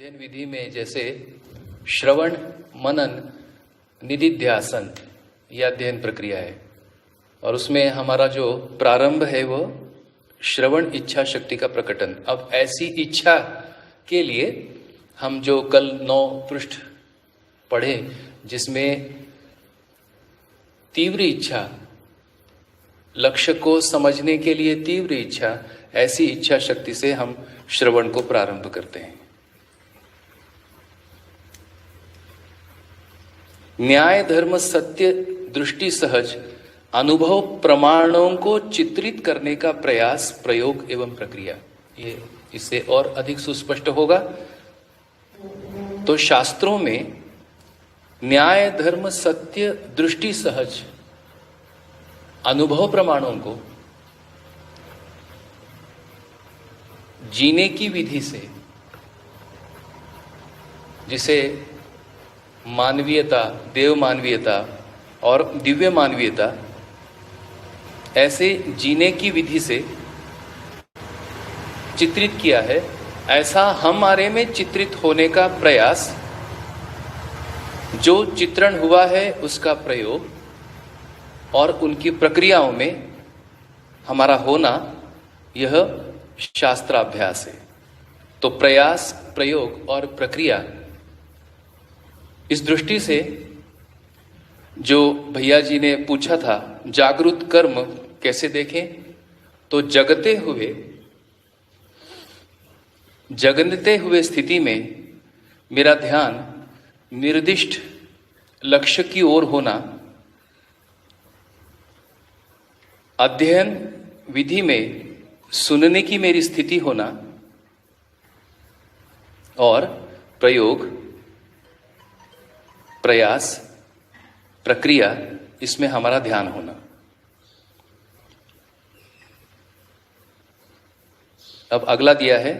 अध्ययन विधि में जैसे श्रवण, मनन, निधिध्यासन यह अध्ययन प्रक्रिया है और उसमें हमारा जो प्रारंभ है वो श्रवण इच्छा शक्ति का प्रकटन। अब ऐसी इच्छा के लिए हम जो कल 9 पृष्ठ पढ़े जिसमें तीव्र इच्छा, लक्ष्य को समझने के लिए तीव्र इच्छा, ऐसी इच्छा शक्ति से हम श्रवण को प्रारंभ करते हैं। न्याय धर्म सत्य दृष्टि सहज अनुभव प्रमाणों को चित्रित करने का प्रयास, प्रयोग एवं प्रक्रिया, ये इससे और अधिक सुस्पष्ट होगा। तो शास्त्रों में न्याय धर्म सत्य दृष्टि सहज अनुभव प्रमाणों को जीने की विधि से, जिसे मानवीयता, देव मानवीयता और दिव्य मानवीयता, ऐसे जीने की विधि से चित्रित किया है। ऐसा हमारे में चित्रित होने का प्रयास, जो चित्रण हुआ है उसका प्रयोग और उनकी प्रक्रियाओं में हमारा होना, यह शास्त्राभ्यास है। तो प्रयास, प्रयोग और प्रक्रिया, इस दृष्टि से जो भैया जी ने पूछा था जागृत कर्म कैसे देखें, तो जगते हुए स्थिति में मेरा ध्यान निर्दिष्ट लक्ष्य की ओर होना, अध्ययन विधि में सुनने की मेरी स्थिति होना और प्रयोग, प्रयास, प्रक्रिया, इसमें हमारा ध्यान होना। अब अगला दिया है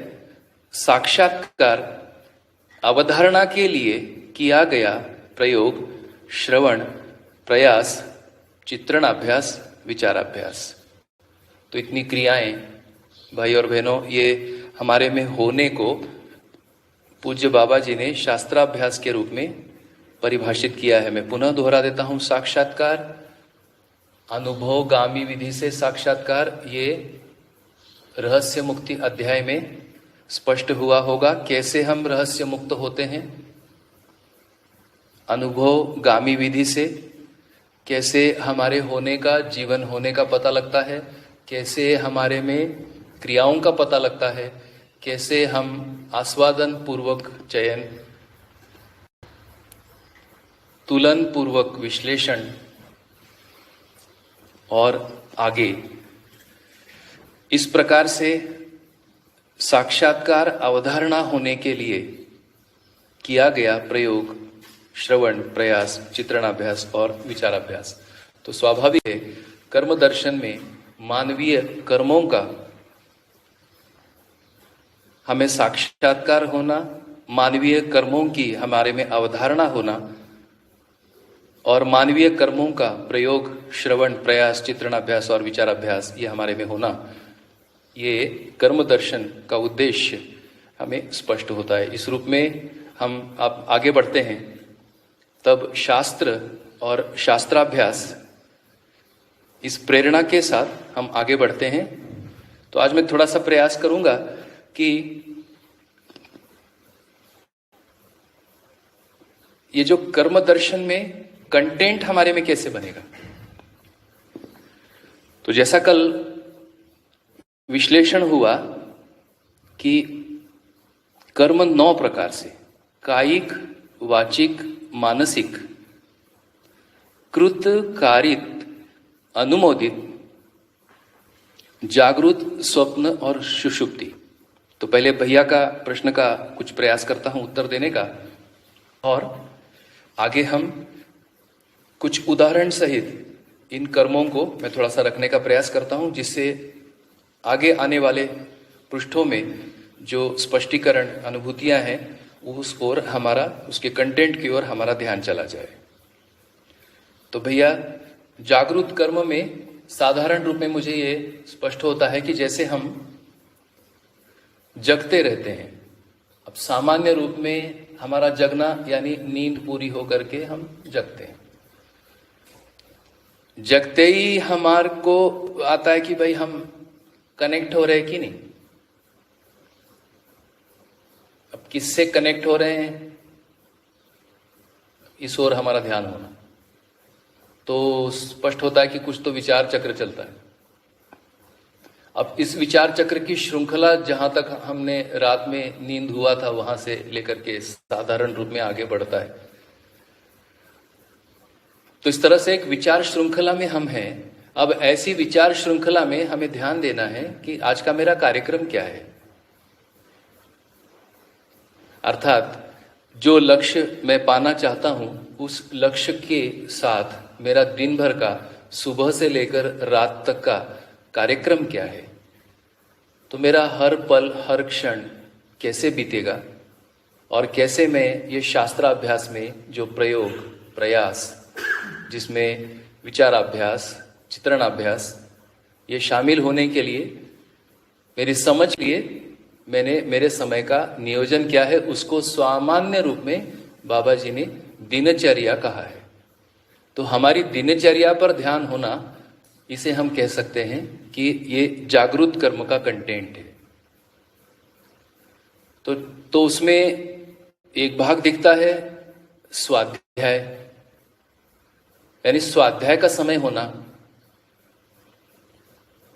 साक्षात्कार अवधारणा के लिए किया गया प्रयोग, श्रवण, प्रयास, चित्रणाभ्यास, विचाराभ्यास। तो इतनी क्रियाएं भाई और बहनों, ये हमारे में होने को पूज्य बाबा जी ने शास्त्राभ्यास के रूप में परिभाषित किया है। मैं पुनः दोहरा देता हूं, साक्षात्कार, अनुभवगामी विधि से साक्षात्कार, ये रहस्य मुक्ति अध्याय में स्पष्ट हुआ होगा कैसे हम रहस्य मुक्त होते हैं। अनुभवगामी विधि से कैसे हमारे होने का, जीवन होने का पता लगता है, कैसे हमारे में क्रियाओं का पता लगता है, कैसे हम आस्वादन पूर्वक चयन, तुलन पूर्वक विश्लेषण और आगे, इस प्रकार से साक्षात्कार अवधारणा होने के लिए किया गया प्रयोग, श्रवण, प्रयास, चित्रणाभ्यास और विचाराभ्यास। तो स्वाभाविक है कर्म दर्शन में मानवीय कर्मों का हमें साक्षात्कार होना, मानवीय कर्मों की हमारे में अवधारणा होना और मानवीय कर्मों का प्रयोग, श्रवण, प्रयास, चित्रणाभ्यास और विचाराभ्यास, ये हमारे में होना, ये कर्म दर्शन का उद्देश्य हमें स्पष्ट होता है। इस रूप में हम अब आगे बढ़ते हैं। तब शास्त्र और शास्त्राभ्यास, इस प्रेरणा के साथ हम आगे बढ़ते हैं। तो आज मैं थोड़ा सा प्रयास करूंगा कि ये जो कर्म दर्शन में कंटेंट हमारे में कैसे बनेगा। तो जैसा कल विश्लेषण हुआ कि कर्म 9 प्रकार से, कायिक, वाचिक, मानसिक, कृत, कारित, अनुमोदित, जागृत, स्वप्न और सुषुप्ति। तो पहले भैया का प्रश्न का कुछ प्रयास करता हूं उत्तर देने का, और आगे हम कुछ उदाहरण सहित इन कर्मों को मैं थोड़ा सा रखने का प्रयास करता हूं, जिससे आगे आने वाले पृष्ठों में जो स्पष्टीकरण, अनुभूतियां हैं, उस ओर हमारा, उसके कंटेंट की ओर हमारा ध्यान चला जाए। तो भैया, जागृत कर्म में साधारण रूप में मुझे ये स्पष्ट होता है कि जैसे हम जगते रहते हैं, अब सामान्य रूप में हमारा जगना यानी नींद पूरी होकर के हम जगते हैं। जगते ही हमारे को आता है कि भाई हम कनेक्ट हो रहे हैं कि नहीं। अब किससे कनेक्ट हो रहे हैं, इस ओर हमारा ध्यान होना, तो स्पष्ट होता है कि कुछ तो विचार चक्र चलता है। अब इस विचार चक्र की श्रृंखला जहां तक हमने रात में नींद हुआ था वहां से लेकर के साधारण रूप में आगे बढ़ता है। तो इस तरह से एक विचार श्रृंखला में हम हैं। अब ऐसी विचार श्रृंखला में हमें ध्यान देना है कि आज का मेरा कार्यक्रम क्या है। अर्थात जो लक्ष्य मैं पाना चाहता हूं उस लक्ष्य के साथ मेरा दिन भर का सुबह से लेकर रात तक का कार्यक्रम क्या है। तो मेरा हर पल हर क्षण कैसे बीतेगा और कैसे मैं ये शास्त्राभ्यास में जो प्रयोग प्रयास जिसमें विचाराभ्यास चित्रणाभ्यास ये शामिल होने के लिए मेरी समझ लिए मैंने मेरे समय का नियोजन क्या है उसको सामान्य रूप में बाबा जी ने दिनचर्या कहा है। तो हमारी दिनचर्या पर ध्यान होना, इसे हम कह सकते हैं कि ये जागृत कर्म का कंटेंट है। तो उसमें एक भाग दिखता है स्वाध्याय, यानी स्वाध्याय का समय होना।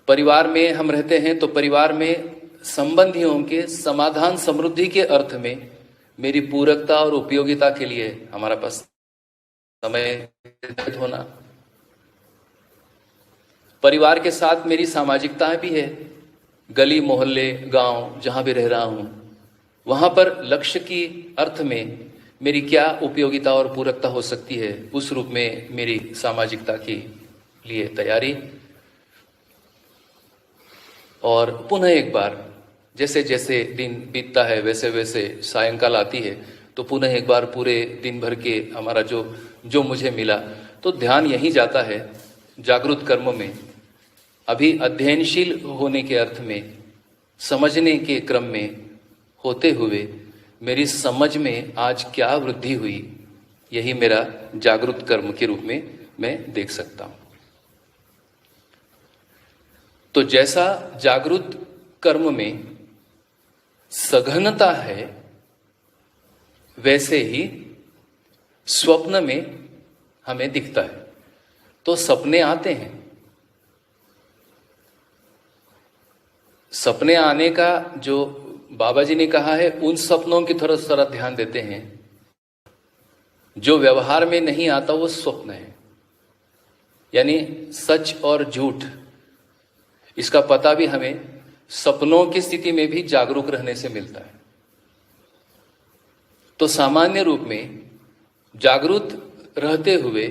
परिवार में हम रहते हैं तो परिवार में संबंधियों के समाधान समृद्धि के अर्थ में मेरी पूरकता और उपयोगिता के लिए हमारा पास समय होना। परिवार के साथ मेरी सामाजिकता भी है, गली मोहल्ले गांव जहां भी रह रहा हूं वहां पर लक्ष्य की अर्थ में मेरी क्या उपयोगिता और पूरकता हो सकती है, उस रूप में मेरी सामाजिकता के लिए तैयारी। और पुनः एक बार जैसे जैसे दिन बीतता है वैसे वैसे सायंकाल आती है तो पुनः एक बार पूरे दिन भर के हमारा जो मुझे मिला, तो ध्यान यही जाता है जागृत कर्म में। अभी अध्ययनशील होने के अर्थ में समझने के क्रम में होते हुए मेरी समझ में आज क्या वृद्धि हुई, यही मेरा जागृत कर्म के रूप में मैं देख सकता हूं। तो जैसा जागृत कर्म में सघनता है वैसे ही स्वप्न में हमें दिखता है। तो सपने आते हैं, सपने आने का जो बाबा जी ने कहा है उन सपनों की तरफ जरा ध्यान देते हैं। जो व्यवहार में नहीं आता वो स्वप्न है, यानी सच और झूठ, इसका पता भी हमें सपनों की स्थिति में भी जागरूक रहने से मिलता है। तो सामान्य रूप में जागरूक रहते हुए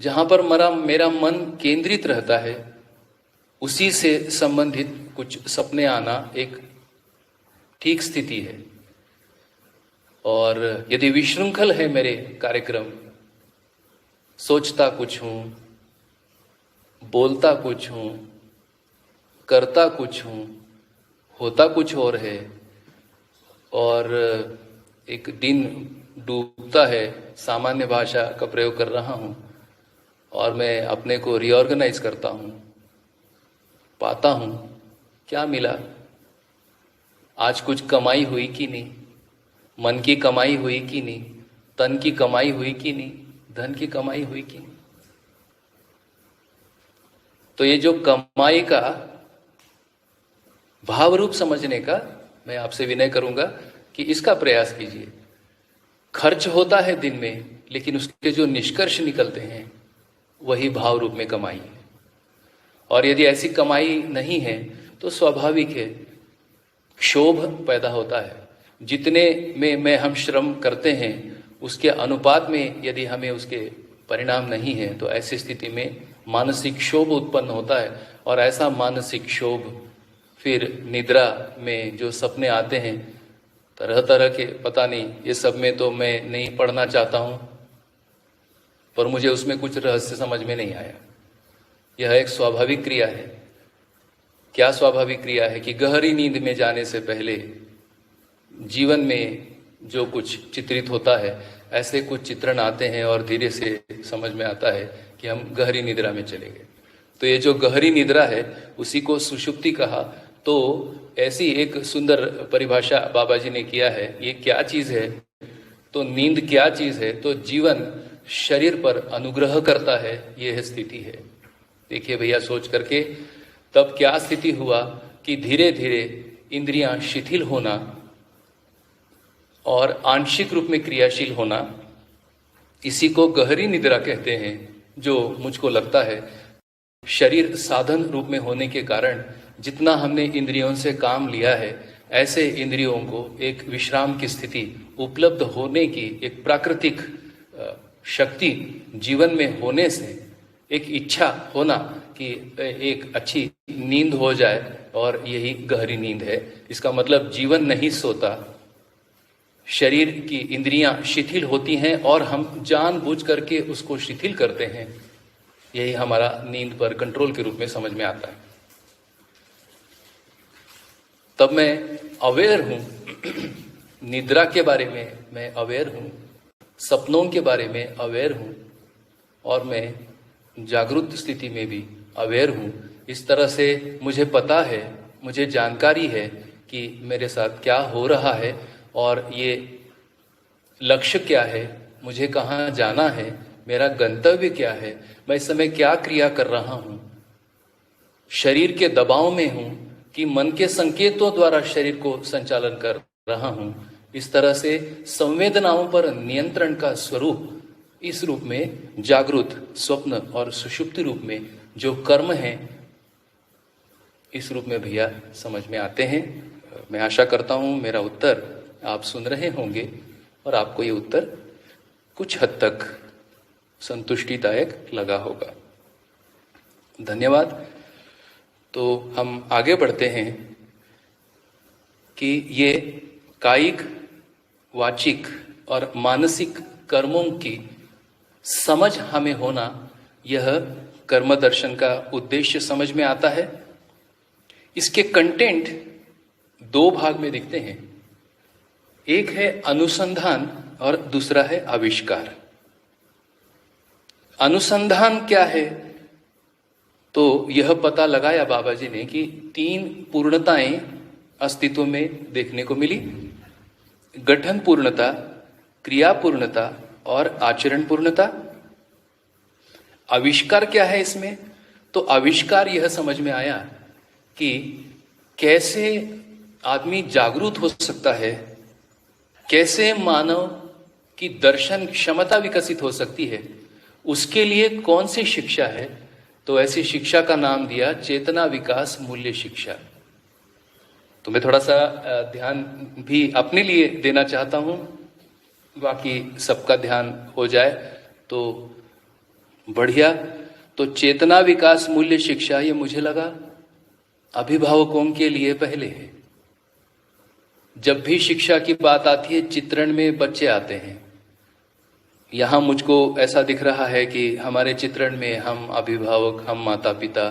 जहां पर मेरा मन केंद्रित रहता है उसी से संबंधित कुछ सपने आना एक ठीक स्थिति है। और यदि विशृंखल है मेरे कार्यक्रम, सोचता कुछ हूं, बोलता कुछ हूं, करता कुछ हूं, होता कुछ और है, और एक दिन डूबता है, सामान्य भाषा का प्रयोग कर रहा हूं और मैं अपने को रीऑर्गेनाइज करता हूं, पाता हूं क्या मिला, आज कुछ कमाई हुई कि नहीं, मन की कमाई हुई कि नहीं, तन की कमाई हुई कि नहीं, धन की कमाई हुई कि नहीं। तो ये जो कमाई का भाव रूप समझने का मैं आपसे विनय करूंगा कि इसका प्रयास कीजिए। खर्च होता है दिन में, लेकिन उसके जो निष्कर्ष निकलते हैं वही भाव रूप में कमाई है। और यदि ऐसी कमाई नहीं है तो स्वाभाविक है क्षोभ पैदा होता है। जितने में हम श्रम करते हैं उसके अनुपात में यदि हमें उसके परिणाम नहीं है तो ऐसी स्थिति में मानसिक क्षोभ उत्पन्न होता है। और ऐसा मानसिक क्षोभ फिर निद्रा में जो सपने आते हैं तरह तरह के, पता नहीं ये सब में तो मैं नहीं पढ़ना चाहता हूं, पर मुझे उसमें कुछ रहस्य समझ में नहीं आया। यह एक स्वाभाविक क्रिया है। क्या स्वाभाविक क्रिया है कि गहरी नींद में जाने से पहले जीवन में जो कुछ चित्रित होता है ऐसे कुछ चित्रण आते हैं और धीरे से समझ में आता है कि हम गहरी निद्रा में चले गए। तो ये जो गहरी निद्रा है उसी को सुषुप्ति कहा। तो ऐसी एक सुंदर परिभाषा बाबा जी ने किया है। ये क्या चीज है? तो नींद क्या चीज है? तो जीवन शरीर पर अनुग्रह करता है, यह स्थिति है। देखिए भैया, सोच करके तब क्या स्थिति हुआ कि धीरे धीरे इंद्रियां शिथिल होना और आंशिक रूप में क्रियाशील होना, इसी को गहरी निद्रा कहते हैं। जो मुझको लगता है शरीर साधन रूप में होने के कारण जितना हमने इंद्रियों से काम लिया है, ऐसे इंद्रियों को एक विश्राम की स्थिति उपलब्ध होने की एक प्राकृतिक शक्ति जीवन में होने से एक इच्छा होना कि एक अच्छी नींद हो जाए, और यही गहरी नींद है। इसका मतलब जीवन नहीं सोता, शरीर की इंद्रियां शिथिल होती हैं और हम जानबूझ करके उसको शिथिल करते हैं। यही हमारा नींद पर कंट्रोल के रूप में समझ में आता है। तब मैं अवेयर हूं, निद्रा के बारे में मैं अवेयर हूं, सपनों के बारे में अवेयर हूं, और मैं जागरूक स्थिति में भी अवेयर हूं। इस तरह से मुझे पता है, मुझे जानकारी है कि मेरे साथ क्या हो रहा है और ये लक्ष्य क्या है, मुझे कहाँ जाना है, मेरा गंतव्य क्या है, मैं इस समय क्या क्रिया कर रहा हूं, शरीर के दबाव में हूं कि मन के संकेतों द्वारा शरीर को संचालन कर रहा हूं। इस तरह से संवेदनाओं पर नियंत्रण का स्वरूप, इस रूप में जागृत, स्वप्न और सुषुप्ति रूप में जो कर्म हैं, इस रूप में भैया समझ में आते हैं। मैं आशा करता हूं मेरा उत्तर आप सुन रहे होंगे और आपको ये उत्तर कुछ हद तक संतुष्टिदायक लगा होगा। धन्यवाद। तो हम आगे बढ़ते हैं कि ये कायिक, वाचिक और मानसिक कर्मों की समझ हमें होना, यह कर्म दर्शन का उद्देश्य समझ में आता है। इसके कंटेंट दो भाग में दिखते हैं, एक है अनुसंधान और दूसरा है आविष्कार। अनुसंधान क्या है? तो यह पता लगाया बाबा जी ने कि 3 पूर्णताएं अस्तित्व में देखने को मिली, गठन पूर्णता, क्रिया पूर्णता और आचरण पूर्णता। आविष्कार क्या है इसमें? तो आविष्कार यह समझ में आया कि कैसे आदमी जागरूक हो सकता है, कैसे मानव की दर्शन क्षमता विकसित हो सकती है, उसके लिए कौन सी शिक्षा है। तो ऐसी शिक्षा का नाम दिया चेतना विकास मूल्य शिक्षा। तो मैं थोड़ा सा ध्यान भी अपने लिए देना चाहता हूं, बाकी सबका ध्यान हो जाए तो बढ़िया। तो चेतना विकास मूल्य शिक्षा, ये मुझे लगा अभिभावकों के लिए पहले है। जब भी शिक्षा की बात आती है, चित्रण में बच्चे आते हैं। यहां मुझको ऐसा दिख रहा है कि हमारे चित्रण में हम अभिभावक, हम माता पिता,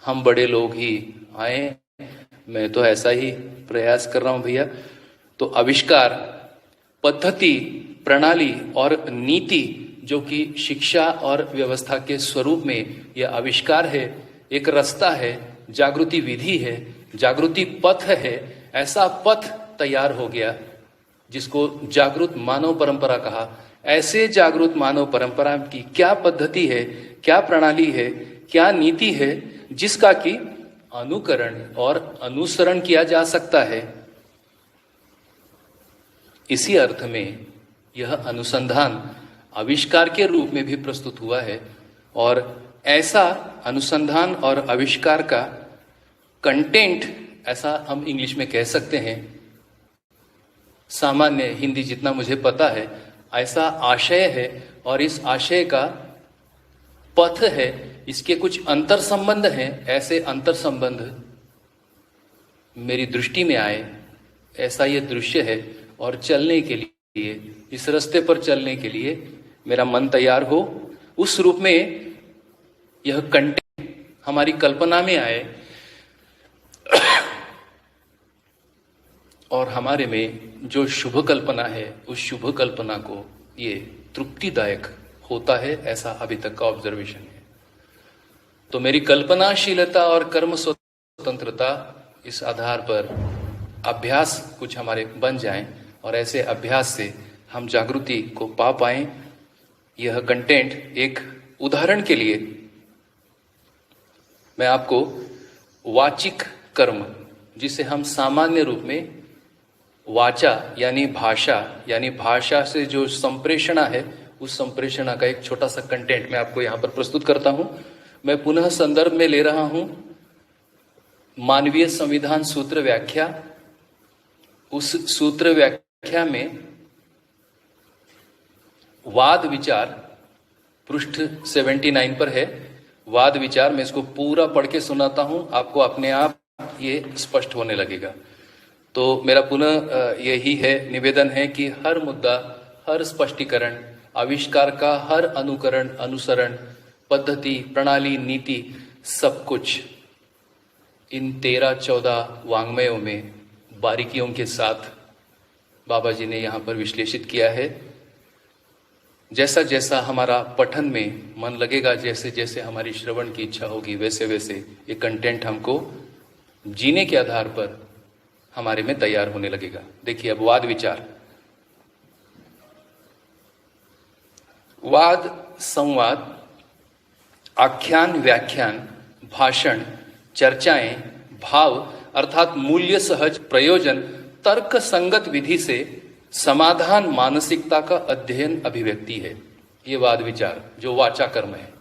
हम बड़े लोग ही आए। मैं तो ऐसा ही प्रयास कर रहा हूं भैया। तो आविष्कार, पद्धति, प्रणाली और नीति, जो कि शिक्षा और व्यवस्था के स्वरूप में यह आविष्कार है, एक रास्ता है, जागृति विधि है, जागृति पथ है। ऐसा पथ तैयार हो गया जिसको जागृत मानव परंपरा कहा। ऐसे जागृत मानव परंपरा की क्या पद्धति है, क्या प्रणाली है, क्या नीति है, जिसका कि अनुकरण और अनुसरण किया जा सकता है। इसी अर्थ में यह अनुसंधान आविष्कार के रूप में भी प्रस्तुत हुआ है। और ऐसा अनुसंधान और आविष्कार का कंटेंट, ऐसा हम इंग्लिश में कह सकते हैं, सामान्य हिंदी जितना मुझे पता है, ऐसा आशय है और इस आशय का पथ है। इसके कुछ अंतर संबंध हैं। ऐसे अंतर संबंध मेरी दृष्टि में आए, ऐसा ये दृश्य है। और चलने के लिए, इस रास्ते पर चलने के लिए मेरा मन तैयार हो, उस रूप में यह कंटेंट हमारी कल्पना में आए और हमारे में जो शुभ कल्पना है उस शुभ कल्पना को ये तृप्तिदायक होता है, ऐसा अभी तक का ऑब्जर्वेशन है। तो मेरी कल्पनाशीलता और कर्म स्वतंत्रता इस आधार पर अभ्यास कुछ हमारे बन जाएं और ऐसे अभ्यास से हम जागृति को पा पाएं। यह कंटेंट एक उदाहरण के लिए मैं आपको वाचिक कर्म, जिसे हम सामान्य रूप में वाचा यानी भाषा से जो संप्रेषणा है उस संप्रेषणा का एक छोटा सा कंटेंट मैं आपको यहां पर प्रस्तुत करता हूं। मैं पुनः संदर्भ में ले रहा हूं मानवीय संविधान सूत्र व्याख्या। उस सूत्र व्याख्या में वाद विचार पृष्ठ 79 पर है। वाद विचार, मैं इसको पूरा पढ़ के सुनाता हूं, आपको अपने आप ये स्पष्ट होने लगेगा। तो मेरा पुनः यही है निवेदन है कि हर मुद्दा, हर स्पष्टीकरण, आविष्कार का हर अनुकरण, अनुसरण, पद्धति, प्रणाली, नीति, सब कुछ इन 13-14 वाङ्मयों में बारीकियों के साथ बाबा जी ने यहां पर विश्लेषित किया है। जैसा जैसा हमारा पठन में मन लगेगा, जैसे जैसे हमारी श्रवण की इच्छा होगी, वैसे वैसे ये कंटेंट हमको जीने के आधार पर हमारे में तैयार होने लगेगा। देखिए अब वाद विचार। वाद, संवाद, आख्यान, व्याख्यान, भाषण, चर्चाएं, भाव अर्थात मूल्य सहज प्रयोजन, तर्क संगत विधि से समाधान मानसिकता का अध्ययन, अभिव्यक्ति है। ये वाद विचार जो वाचा कर्म है।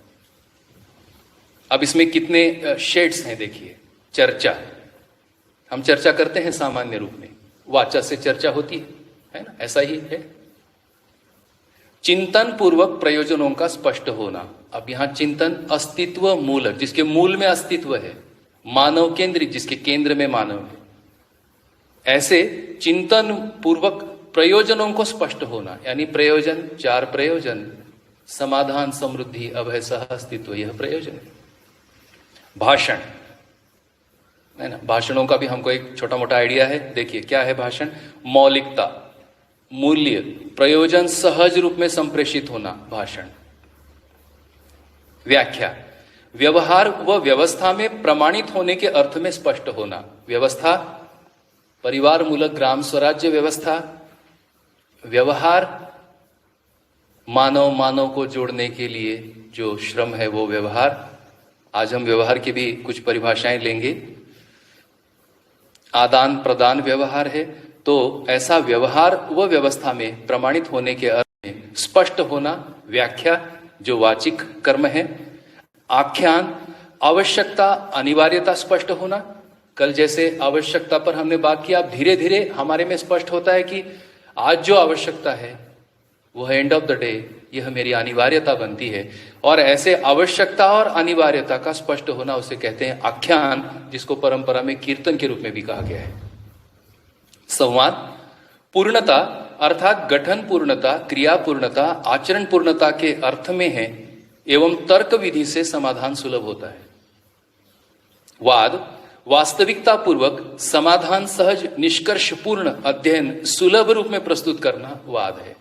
अब इसमें कितने शेड्स हैं देखिए। चर्चा, हम चर्चा करते हैं सामान्य रूप में, वाचा से चर्चा होती है ना, ऐसा ही है। चिंतन पूर्वक प्रयोजनों का स्पष्ट होना। अब यहां चिंतन अस्तित्व मूलक, जिसके मूल में अस्तित्व है, मानव केंद्रित, जिसके केंद्र में मानव है, ऐसे चिंतन पूर्वक प्रयोजनों को स्पष्ट होना, यानी प्रयोजन, 4 प्रयोजन, समाधान, समृद्धि, अभय, सह अस्तित्व, यह प्रयोजन है। भाषण है ना, भाषणों का भी हमको एक छोटा मोटा आइडिया है। देखिए क्या है भाषण। मौलिकता, मूल्य, प्रयोजन सहज रूप में संप्रेषित होना, भाषण। व्याख्या, व्यवहार व व्यवस्था में प्रमाणित होने के अर्थ में स्पष्ट होना। व्यवस्था, परिवार मूलक ग्राम स्वराज्य व्यवस्था। व्यवहार, मानव को जोड़ने के लिए जो श्रम है वो व्यवहार। आज हम व्यवहार की भी कुछ परिभाषाएं लेंगे। आदान प्रदान व्यवहार है, तो ऐसा व्यवहार व व्यवस्था में प्रमाणित होने के अर्थ में स्पष्ट होना। व्याख्या जो वाचिक कर्म है। आख्यान, आवश्यकता, अनिवार्यता स्पष्ट होना। कल जैसे आवश्यकता पर हमने बात किया, धीरे धीरे हमारे में स्पष्ट होता है कि आज जो आवश्यकता है वह एंड ऑफ द डे यह मेरी अनिवार्यता बनती है। और ऐसे आवश्यकता और अनिवार्यता का स्पष्ट होना उसे कहते हैं आख्यान, जिसको परंपरा में कीर्तन के रूप में भी कहा गया है। संवाद, पूर्णता अर्थात गठन पूर्णता, क्रिया पूर्णता, आचरण पूर्णता के अर्थ में है एवं तर्क विधि से समाधान सुलभ होता है। वाद, वास्तविकता पूर्वक समाधान सहज निष्कर्ष पूर्ण अध्ययन सुलभ रूप में प्रस्तुत करना वाद है।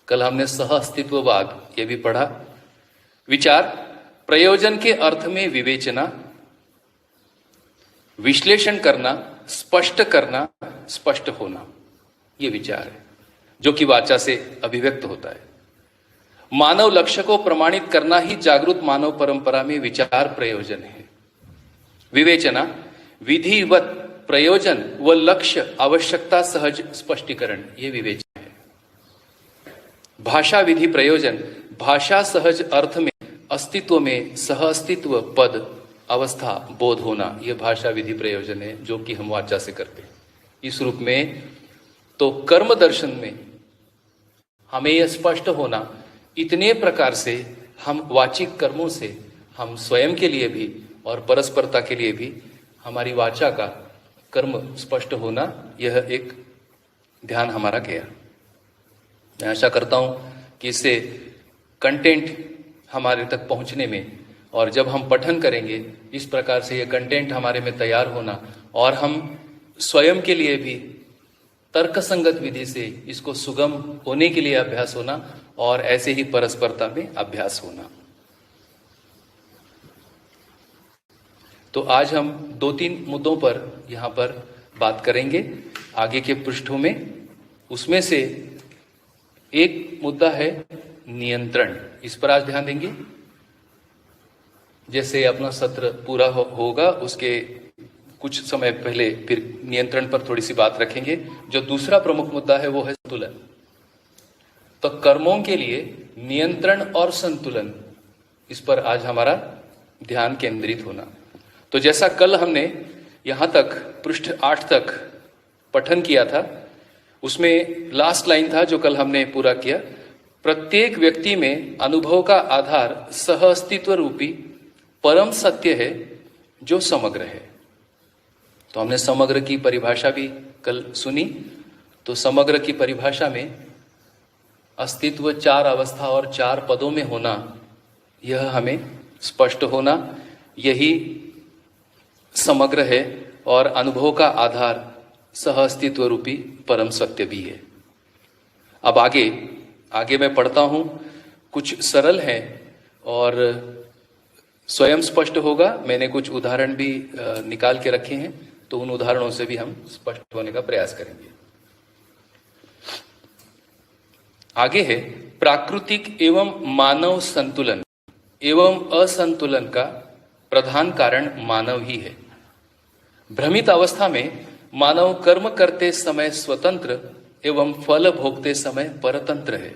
कल हमने सह अस्तित्ववाद ये भी पढ़ा। विचार, प्रयोजन के अर्थ में विवेचना, विश्लेषण करना, स्पष्ट करना, स्पष्ट होना, ये विचार है जो कि वाचा से अभिव्यक्त होता है। मानव लक्ष्य को प्रमाणित करना ही जागृत मानव परंपरा में विचार प्रयोजन है। विवेचना, विधिवत प्रयोजन व लक्ष्य आवश्यकता सहज स्पष्टीकरण, ये विवेचना है। भाषा विधि प्रयोजन, भाषा सहज अर्थ में अस्तित्व में सह अस्तित्व पद अवस्था बोध होना, यह भाषा विधि प्रयोजन है जो कि हम वाचा से करते हैं। इस रूप में तो कर्म दर्शन में हमें यह स्पष्ट होना, इतने प्रकार से हम वाचिक कर्मों से हम स्वयं के लिए भी और परस्परता के लिए भी हमारी वाचा का कर्म स्पष्ट होना, यह एक ध्यान हमारा गया। मैं आशा करता हूं कि इससे कंटेंट हमारे तक पहुंचने में, और जब हम पठन करेंगे इस प्रकार से ये कंटेंट हमारे में तैयार होना और हम स्वयं के लिए भी तर्कसंगत विधि से इसको सुगम होने के लिए अभ्यास होना और ऐसे ही परस्परता में अभ्यास होना। तो आज हम 2-3 मुद्दों पर यहां पर बात करेंगे आगे के पृष्ठों में। उसमें से एक मुद्दा है नियंत्रण, इस पर आज ध्यान देंगे। जैसे अपना सत्र पूरा होगा उसके कुछ समय पहले फिर नियंत्रण पर थोड़ी सी बात रखेंगे। जो दूसरा प्रमुख मुद्दा है वो है संतुलन। तो कर्मों के लिए नियंत्रण और संतुलन, इस पर आज हमारा ध्यान केंद्रित होना। तो जैसा कल हमने यहां तक पृष्ठ 8 तक पठन किया था, उसमें लास्ट लाइन था जो कल हमने पूरा किया। प्रत्येक व्यक्ति में अनुभव का आधार सह अस्तित्व रूपी परम सत्य है जो समग्र है। तो हमने समग्र की परिभाषा भी कल सुनी। तो समग्र की परिभाषा में अस्तित्व 4 अवस्था और 4 पदों में होना, यह हमें स्पष्ट होना, यही समग्र है और अनुभव का आधार सह अस्तित्व रूपी परम सत्य भी है। अब आगे मैं पढ़ता हूं, कुछ सरल है और स्वयं स्पष्ट होगा। मैंने कुछ उदाहरण भी निकाल के रखे हैं, तो उन उदाहरणों से भी हम स्पष्ट होने का प्रयास करेंगे। आगे है प्राकृतिक एवं मानव संतुलन एवं असंतुलन का प्रधान कारण मानव ही है। भ्रमित अवस्था में मानव कर्म करते समय स्वतंत्र एवं फल भोगते समय परतंत्र है।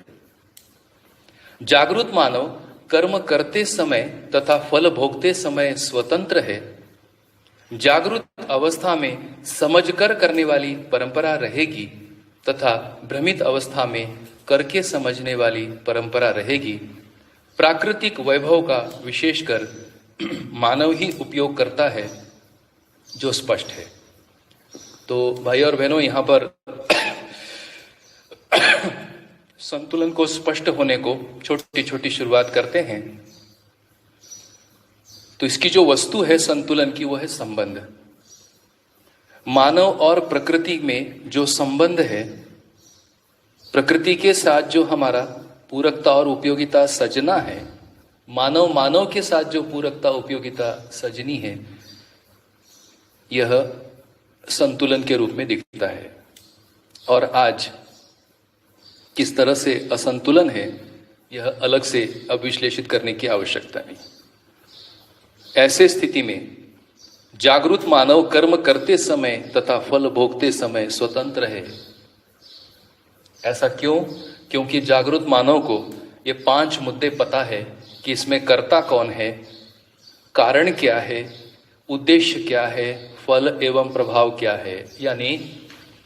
जागृत मानव कर्म करते समय तथा फल भोगते समय स्वतंत्र है। जागृत अवस्था में समझकर करने वाली परंपरा रहेगी तथा भ्रमित अवस्था में करके समझने वाली परंपरा रहेगी। प्राकृतिक वैभव का विशेषकर मानव ही उपयोग करता है, जो स्पष्ट है। तो भाई और बहनों, यहां पर संतुलन को स्पष्ट होने को छोटी छोटी शुरुआत करते हैं। तो इसकी जो वस्तु है संतुलन की, वो है संबंध। मानव और प्रकृति में जो संबंध है, प्रकृति के साथ जो हमारा पूरकता और उपयोगिता सजना है, मानव के साथ जो पूरकता उपयोगिता सजनी है, यह संतुलन के रूप में दिखता है। और आज किस तरह से असंतुलन है, यह अलग से अब विश्लेषित करने की आवश्यकता नहीं। ऐसे स्थिति में जागृत मानव कर्म करते समय तथा फल भोगते समय स्वतंत्र है। ऐसा क्यों? क्योंकि जागृत मानव को ये 5 मुद्दे पता है कि इसमें कर्ता कौन है, कारण क्या है, उद्देश्य क्या है, फल एवं प्रभाव क्या है। यानी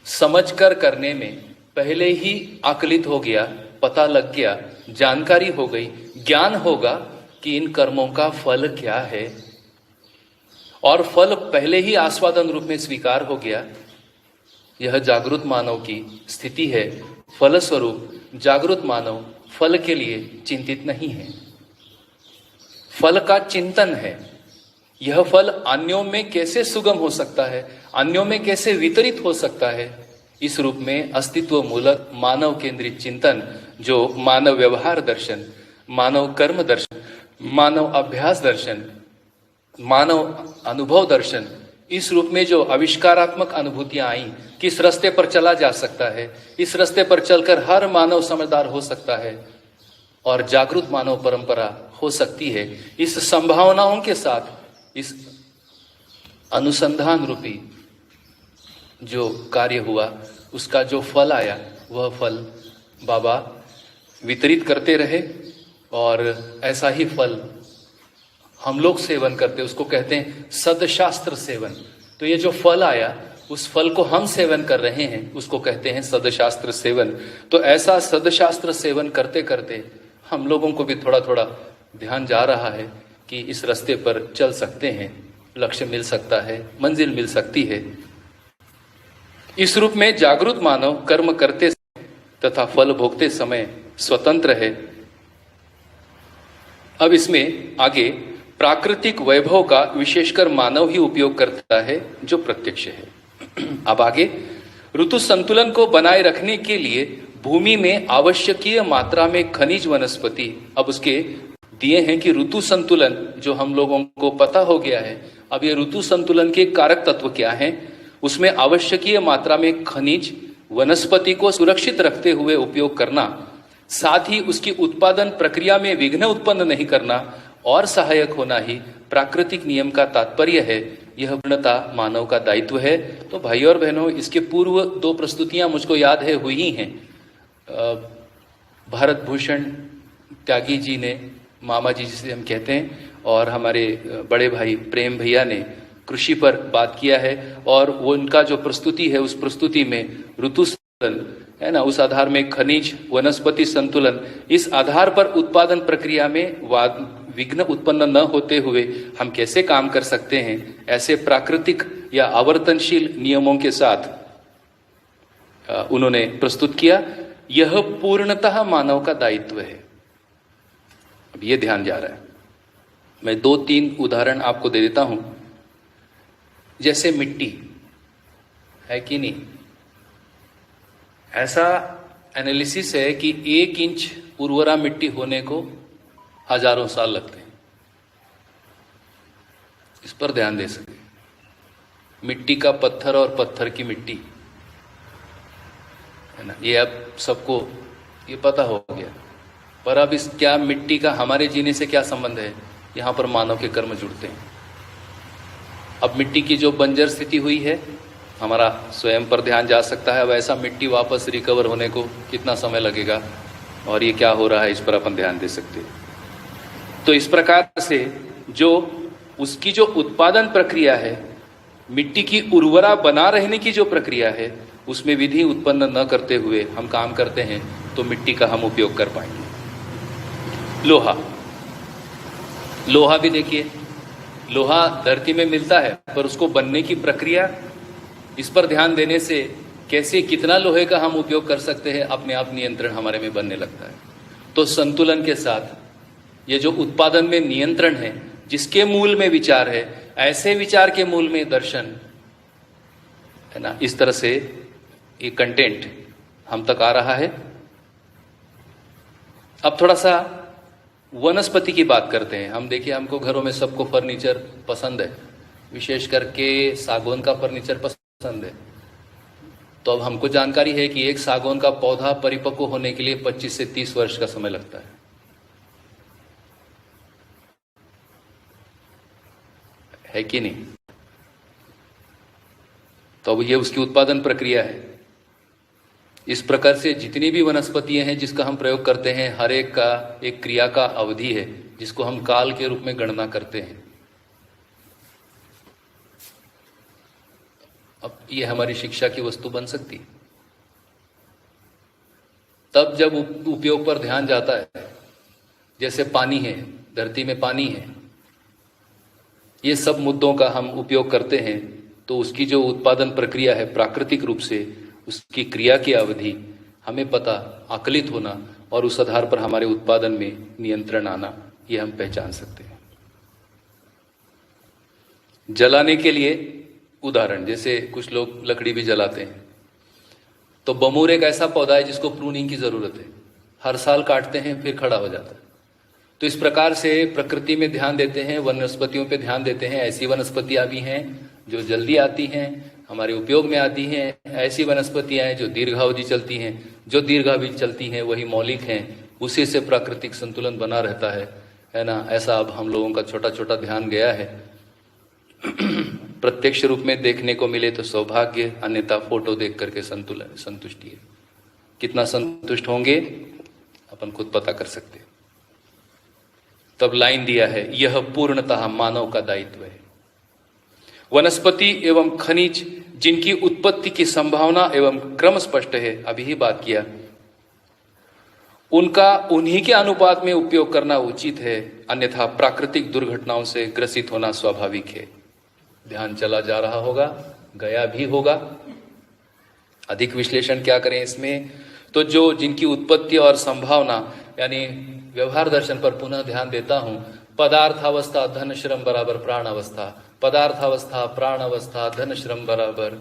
समझकर करने में पहले ही आकलित हो गया, पता लग गया, जानकारी हो गई, ज्ञान होगा कि इन कर्मों का फल क्या है, और फल पहले ही आस्वादन रूप में स्वीकार हो गया। यह जागृत मानव की स्थिति है। फलस्वरूप जागृत मानव फल के लिए चिंतित नहीं है, फल का चिंतन है। यह फल अन्यों में कैसे सुगम हो सकता है, अन्यों में कैसे वितरित हो सकता है, इस रूप में अस्तित्व मूलक मानव केंद्रित चिंतन, जो मानव व्यवहार दर्शन, मानव कर्म दर्शन, मानव अभ्यास दर्शन, मानव अनुभव दर्शन, इस रूप में जो आविष्कारात्मक अनुभूतियां आई, किस रास्ते पर चला जा सकता है, इस रास्ते पर चलकर हर मानव समझदार हो सकता है और जागृत मानव परंपरा हो सकती है। इस संभावनाओं के साथ इस अनुसंधान रूपी जो कार्य हुआ, उसका जो फल आया, वह फल बाबा वितरित करते रहे और ऐसा ही फल हम लोग सेवन करते, उसको कहते हैं सदशास्त्र सेवन। तो ये जो फल आया, उस फल को हम सेवन कर रहे हैं, उसको कहते हैं सदशास्त्र सेवन। तो ऐसा सदशास्त्र सेवन करते करते हम लोगों को भी थोड़ा थोड़ा ध्यान जा रहा है कि इस रास्ते पर चल सकते हैं, लक्ष्य मिल सकता है, मंजिल मिल सकती है। इस रूप में जागृत मानव कर्म करते तथा फल भोगते समय स्वतंत्र है। अब इसमें आगे प्राकृतिक वैभव का विशेषकर मानव ही उपयोग करता है, जो प्रत्यक्ष है। अब आगे, ऋतु संतुलन को बनाए रखने के लिए भूमि में आवश्यकीय मात्रा में खनिज वनस्पति, अब उसके दिए हैं कि ऋतु संतुलन जो हम लोगों को पता हो गया है, अब ये ऋतु संतुलन के कारक तत्व क्या हैं, उसमें आवश्यकीय मात्रा में खनिज वनस्पति को सुरक्षित रखते हुए उपयोग करना, साथ ही उसकी उत्पादन प्रक्रिया में विघ्न उत्पन्न नहीं करना और सहायक होना ही प्राकृतिक नियम का तात्पर्य है। यह पूर्णतः मानव का दायित्व है। तो भाई और बहनों, इसके पूर्व 2 प्रस्तुतियां मुझको याद है हुई ही हैं। भारत भूषण त्यागी जी ने, मामा जी जिसे हम कहते हैं, और हमारे बड़े भाई प्रेम भैया ने कृषि पर बात किया है, और वो उनका जो प्रस्तुति है, उस प्रस्तुति में ऋतु संतुलन है ना, उस आधार में खनिज वनस्पति संतुलन, इस आधार पर उत्पादन प्रक्रिया में विघ्न उत्पन्न न होते हुए हम कैसे काम कर सकते हैं, ऐसे प्राकृतिक या आवर्तनशील नियमों के साथ उन्होंने प्रस्तुत किया। यह पूर्णतः मानव का दायित्व है। अब ये ध्यान जा रहा है। मैं 2-3 उदाहरण आपको दे देता हूं। जैसे मिट्टी है कि नहीं, ऐसा एनालिसिस है कि 1 इंच उर्वरा मिट्टी होने को हजारों साल लगते हैं। इस पर ध्यान दे सके। मिट्टी का पत्थर और पत्थर की मिट्टी है ना, ये अब सबको ये पता हो गया। पर अब इस क्या मिट्टी का हमारे जीने से क्या संबंध है, यहां पर मानव के कर्म जुड़ते हैं। अब मिट्टी की जो बंजर स्थिति हुई है, हमारा स्वयं पर ध्यान जा सकता है। अब ऐसा मिट्टी वापस रिकवर होने को कितना समय लगेगा और ये क्या हो रहा है, इस पर अपन ध्यान दे सकते हैं। तो इस प्रकार से जो उसकी जो उत्पादन प्रक्रिया है, मिट्टी की उर्वरा बना रहने की जो प्रक्रिया है, उसमें विधि उत्पन्न न करते हुए हम काम करते हैं तो मिट्टी का हम उपयोग कर पाएंगे। लोहा भी देखिए, लोहा धरती में मिलता है, पर उसको बनने की प्रक्रिया, इस पर ध्यान देने से कैसे कितना लोहे का हम उपयोग कर सकते हैं, अपने आप नियंत्रण हमारे में बनने लगता है। तो संतुलन के साथ ये जो उत्पादन में नियंत्रण है, जिसके मूल में विचार है, ऐसे विचार के मूल में दर्शन है ना, इस तरह से ये कंटेंट हम तक आ रहा है। अब थोड़ा सा वनस्पति की बात करते हैं। हम देखिए, हमको घरों में सबको फर्नीचर पसंद है, विशेष करके सागौन का फर्नीचर पसंद है। तो अब हमको जानकारी है कि एक सागौन का पौधा परिपक्व होने के लिए 25 से 30 वर्ष का समय लगता है कि नहीं? तो अब ये उसकी उत्पादन प्रक्रिया है। इस प्रकार से जितनी भी वनस्पतियां हैं जिसका हम प्रयोग करते हैं, हर एक का एक क्रिया का अवधि है, जिसको हम काल के रूप में गणना करते हैं। अब ये हमारी शिक्षा की वस्तु बन सकती है तब जब उपयोग पर ध्यान जाता है। जैसे पानी है, धरती में पानी है, ये सब मुद्दों का हम उपयोग करते हैं, तो उसकी जो उत्पादन प्रक्रिया है, प्राकृतिक रूप से उसकी क्रिया की अवधि हमें पता, आकलित होना, और उस आधार पर हमारे उत्पादन में नियंत्रण आना, ये हम पहचान सकते हैं। जलाने के लिए उदाहरण, जैसे कुछ लोग लकड़ी भी जलाते हैं, तो बमूर एक ऐसा पौधा है जिसको प्रूनिंग की जरूरत है। हर साल काटते हैं, फिर खड़ा हो जाता है। तो इस प्रकार से प्रकृति में ध्यान देते हैं, वनस्पतियों पे ध्यान देते हैं। ऐसी वनस्पतियां भी हैं जो जल्दी आती हैं, हमारे उपयोग में आती हैं। ऐसी वनस्पतियां हैं जो दीर्घावधि चलती हैं। जो दीर्घावधि चलती हैं वही मौलिक हैं, उसी से प्राकृतिक संतुलन बना रहता है ना। ऐसा अब हम लोगों का छोटा छोटा ध्यान गया है। प्रत्यक्ष रूप में देखने को मिले तो सौभाग्य, अन्यथा फोटो देख करके संतुष्टि है। कितना संतुष्ट होंगे अपन खुद पता कर सकते हैं। तब लाइन दिया है, यह पूर्णतः मानव का दायित्व है। वनस्पति एवं खनिज जिनकी उत्पत्ति की संभावना एवं क्रम स्पष्ट है, अभी ही बात किया, उनका उन्हीं के अनुपात में उपयोग करना उचित है, अन्यथा प्राकृतिक दुर्घटनाओं से ग्रसित होना स्वाभाविक है। ध्यान चला जा रहा होगा, गया भी होगा। अधिक विश्लेषण क्या करें इसमें, तो जो जिनकी उत्पत्ति और संभावना, यानी व्यवहार दर्शन पर पुनः ध्यान देता हूं। पदार्थावस्था धन श्रम बराबर प्राण अवस्था, पदार्थावस्था प्राण अवस्था धन श्रम बराबर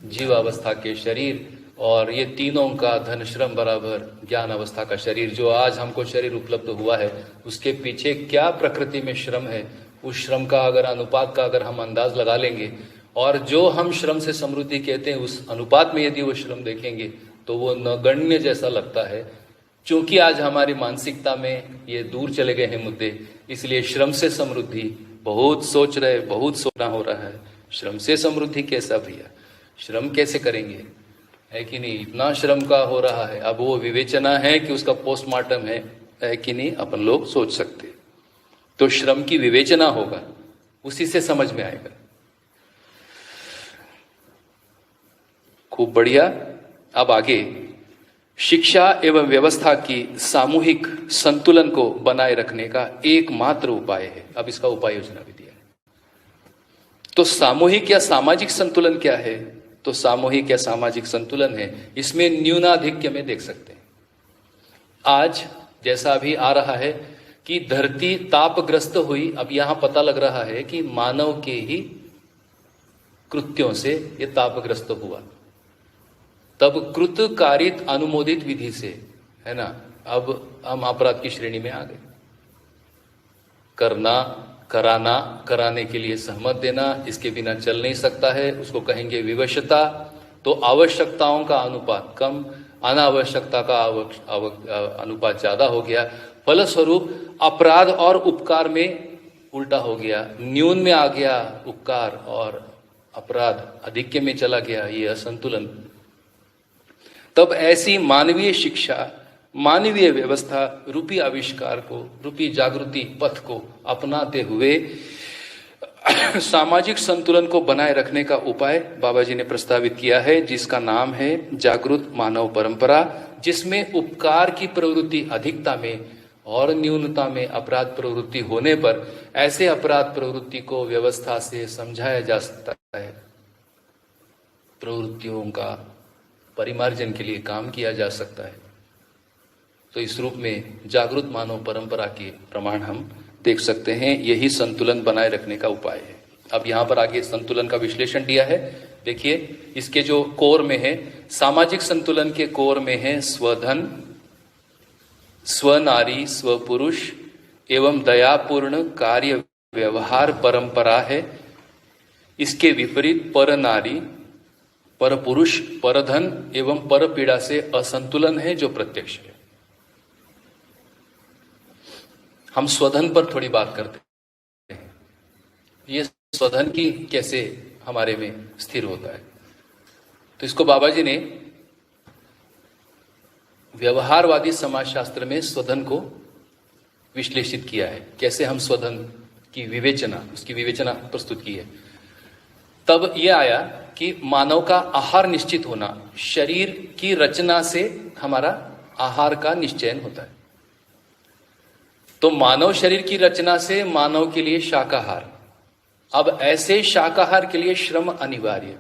जीवावस्था के शरीर और ये तीनों का धन श्रम बराबर ज्ञान अवस्था का शरीर, जो आज हमको शरीर उपलब्ध हुआ है, उसके पीछे क्या प्रकृति में श्रम है, उस श्रम का अगर अनुपात का अगर हम अंदाज लगा लेंगे और जो हम श्रम से समृद्धि कहते हैं उस अनुपात में यदि वो श्रम देखेंगे तो वो नगण्य जैसा लगता है। क्योंकि आज हमारी मानसिकता में ये दूर चले गए हैं मुद्दे, इसलिए श्रम से समृद्धि बहुत सोच रहे, बहुत सोचना हो रहा है। श्रम से समृद्धि कैसा भैया, श्रम कैसे करेंगे, है कि नहीं, इतना श्रम का हो रहा है। अब वो विवेचना है कि उसका पोस्टमार्टम है कि नहीं, अपन लोग सोच सकते। तो श्रम की विवेचना होगा, उसी से समझ में आएगा। खूब बढ़िया। अब आगे शिक्षा एवं व्यवस्था की सामूहिक संतुलन को बनाए रखने का एकमात्र उपाय है। अब इसका उपाय योजना भी दिया है। तो सामूहिक या सामाजिक संतुलन क्या है? तो सामूहिक या सामाजिक संतुलन है, इसमें न्यूनाधिक्य में देख सकते हैं। आज जैसा अभी आ रहा है कि धरती तापग्रस्त हुई, अब यहां पता लग रहा है कि मानव के ही कृत्यों से ये तापग्रस्त हुआ। तब कृत कारित अनुमोदित विधि से, है ना, अब हम अपराध की श्रेणी में आ गए। करना, कराना, कराने के लिए सहमत देना, इसके बिना चल नहीं सकता है, उसको कहेंगे विवशता। तो आवश्यकताओं का अनुपात कम, अनावश्यकता का अनुपात ज्यादा हो गया। फलस्वरूप अपराध और उपकार में उल्टा हो गया, न्यून में आ गया उपकार और अपराध अधिक्य में चला गया, ये असंतुलन। तब ऐसी मानवीय शिक्षा, मानवीय व्यवस्था रूपी आविष्कार को, रूपी जागृति पथ को अपनाते हुए सामाजिक संतुलन को बनाए रखने का उपाय बाबा जी ने प्रस्तावित किया है, जिसका नाम है जागृत मानव परंपरा, जिसमें उपकार की प्रवृत्ति अधिकता में और न्यूनता में अपराध प्रवृत्ति होने पर ऐसे अपराध प्रवृत्ति को व्यवस्था से समझाया जा सकता है, प्रवृत्तियों का परिमार्जन के लिए काम किया जा सकता है। तो इस रूप में जागृत मानव परंपरा के प्रमाण हम देख सकते हैं। यही संतुलन बनाए रखने का उपाय है। अब यहां पर आगे संतुलन का विश्लेषण दिया है। देखिए, इसके जो कोर में है, सामाजिक संतुलन के कोर में है स्वधन, स्वनारी, स्वपुरुष एवं दयापूर्ण कार्य व्यवहार परंपरा है। इसके विपरीत पर नारी, पर पुरुष, परधन एवं पर पीड़ा से असंतुलन है, जो प्रत्यक्ष है। हम स्वधन पर थोड़ी बात करते हैं। ये स्वधन की कैसे हमारे में स्थिर होता है, तो इसको बाबा जी ने व्यवहारवादी समाजशास्त्र में स्वधन को विश्लेषित किया है। कैसे हम स्वधन की विवेचना, उसकी विवेचना प्रस्तुत की है। तब यह आया कि मानव का आहार निश्चित होना, शरीर की रचना से हमारा आहार का निश्चयन होता है। तो मानव शरीर की रचना से मानव के लिए शाकाहार, अब ऐसे शाकाहार के लिए श्रम अनिवार्य।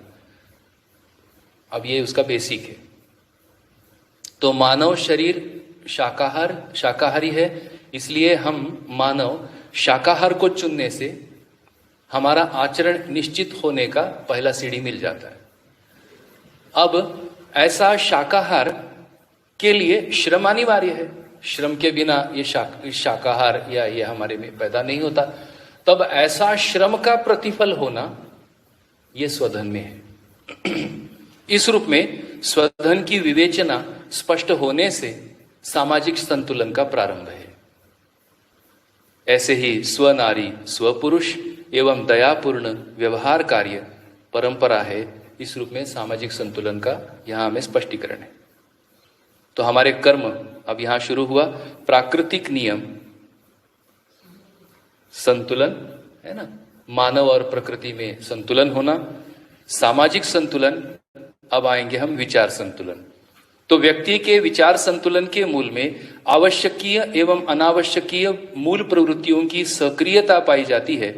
अब ये उसका बेसिक है। तो मानव शरीर शाकाहारी है, इसलिए हम मानव शाकाहार को चुनने से हमारा आचरण निश्चित होने का पहला सीढ़ी मिल जाता है। अब ऐसा शाकाहार के लिए श्रम अनिवार्य है, श्रम के बिना ये शाकाहार या ये हमारे में पैदा नहीं होता। तब ऐसा श्रम का प्रतिफल होना ये स्वधन में है। इस रूप में स्वधन की विवेचना स्पष्ट होने से सामाजिक संतुलन का प्रारंभ है। ऐसे ही स्वनारी, स्वपुरुष एवं दयापूर्ण व्यवहार कार्य परंपरा है। इस रूप में सामाजिक संतुलन का यहां हमें स्पष्टीकरण है। तो हमारे कर्म अब यहां शुरू हुआ। प्राकृतिक नियम, संतुलन है ना, मानव और प्रकृति में संतुलन होना। सामाजिक संतुलन, अब आएंगे हम विचार संतुलन। तो व्यक्ति के विचार संतुलन के मूल में आवश्यकीय एवं अनावश्यकीय मूल प्रवृत्तियों की सक्रियता पाई जाती है।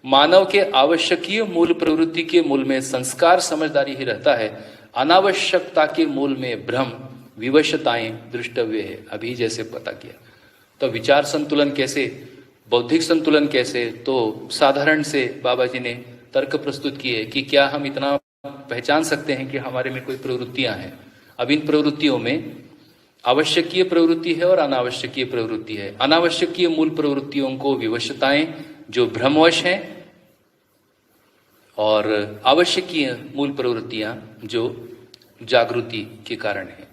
मानव के आवश्यकीय मूल प्रवृत्ति के मूल में संस्कार, समझदारी ही रहता है। अनावश्यकता के मूल में भ्रम, विवशताएं दृष्टव्य है, अभी जैसे पता किया। तो विचार संतुलन कैसे, बौद्धिक संतुलन कैसे, तो साधारण से बाबा जी ने तर्क प्रस्तुत किए कि क्या हम इतना पहचान सकते हैं कि हमारे में कोई प्रवृत्तियां हैं। अब इन प्रवृत्तियों में आवश्यकीय प्रवृत्ति है और अनावश्यकीय प्रवृत्ति है। अनावश्यकीय मूल प्रवृत्तियों को विवशताएं जो भ्रमवश हैं, और आवश्यकीय मूल प्रवृत्तियां जो जागृति के कारण है।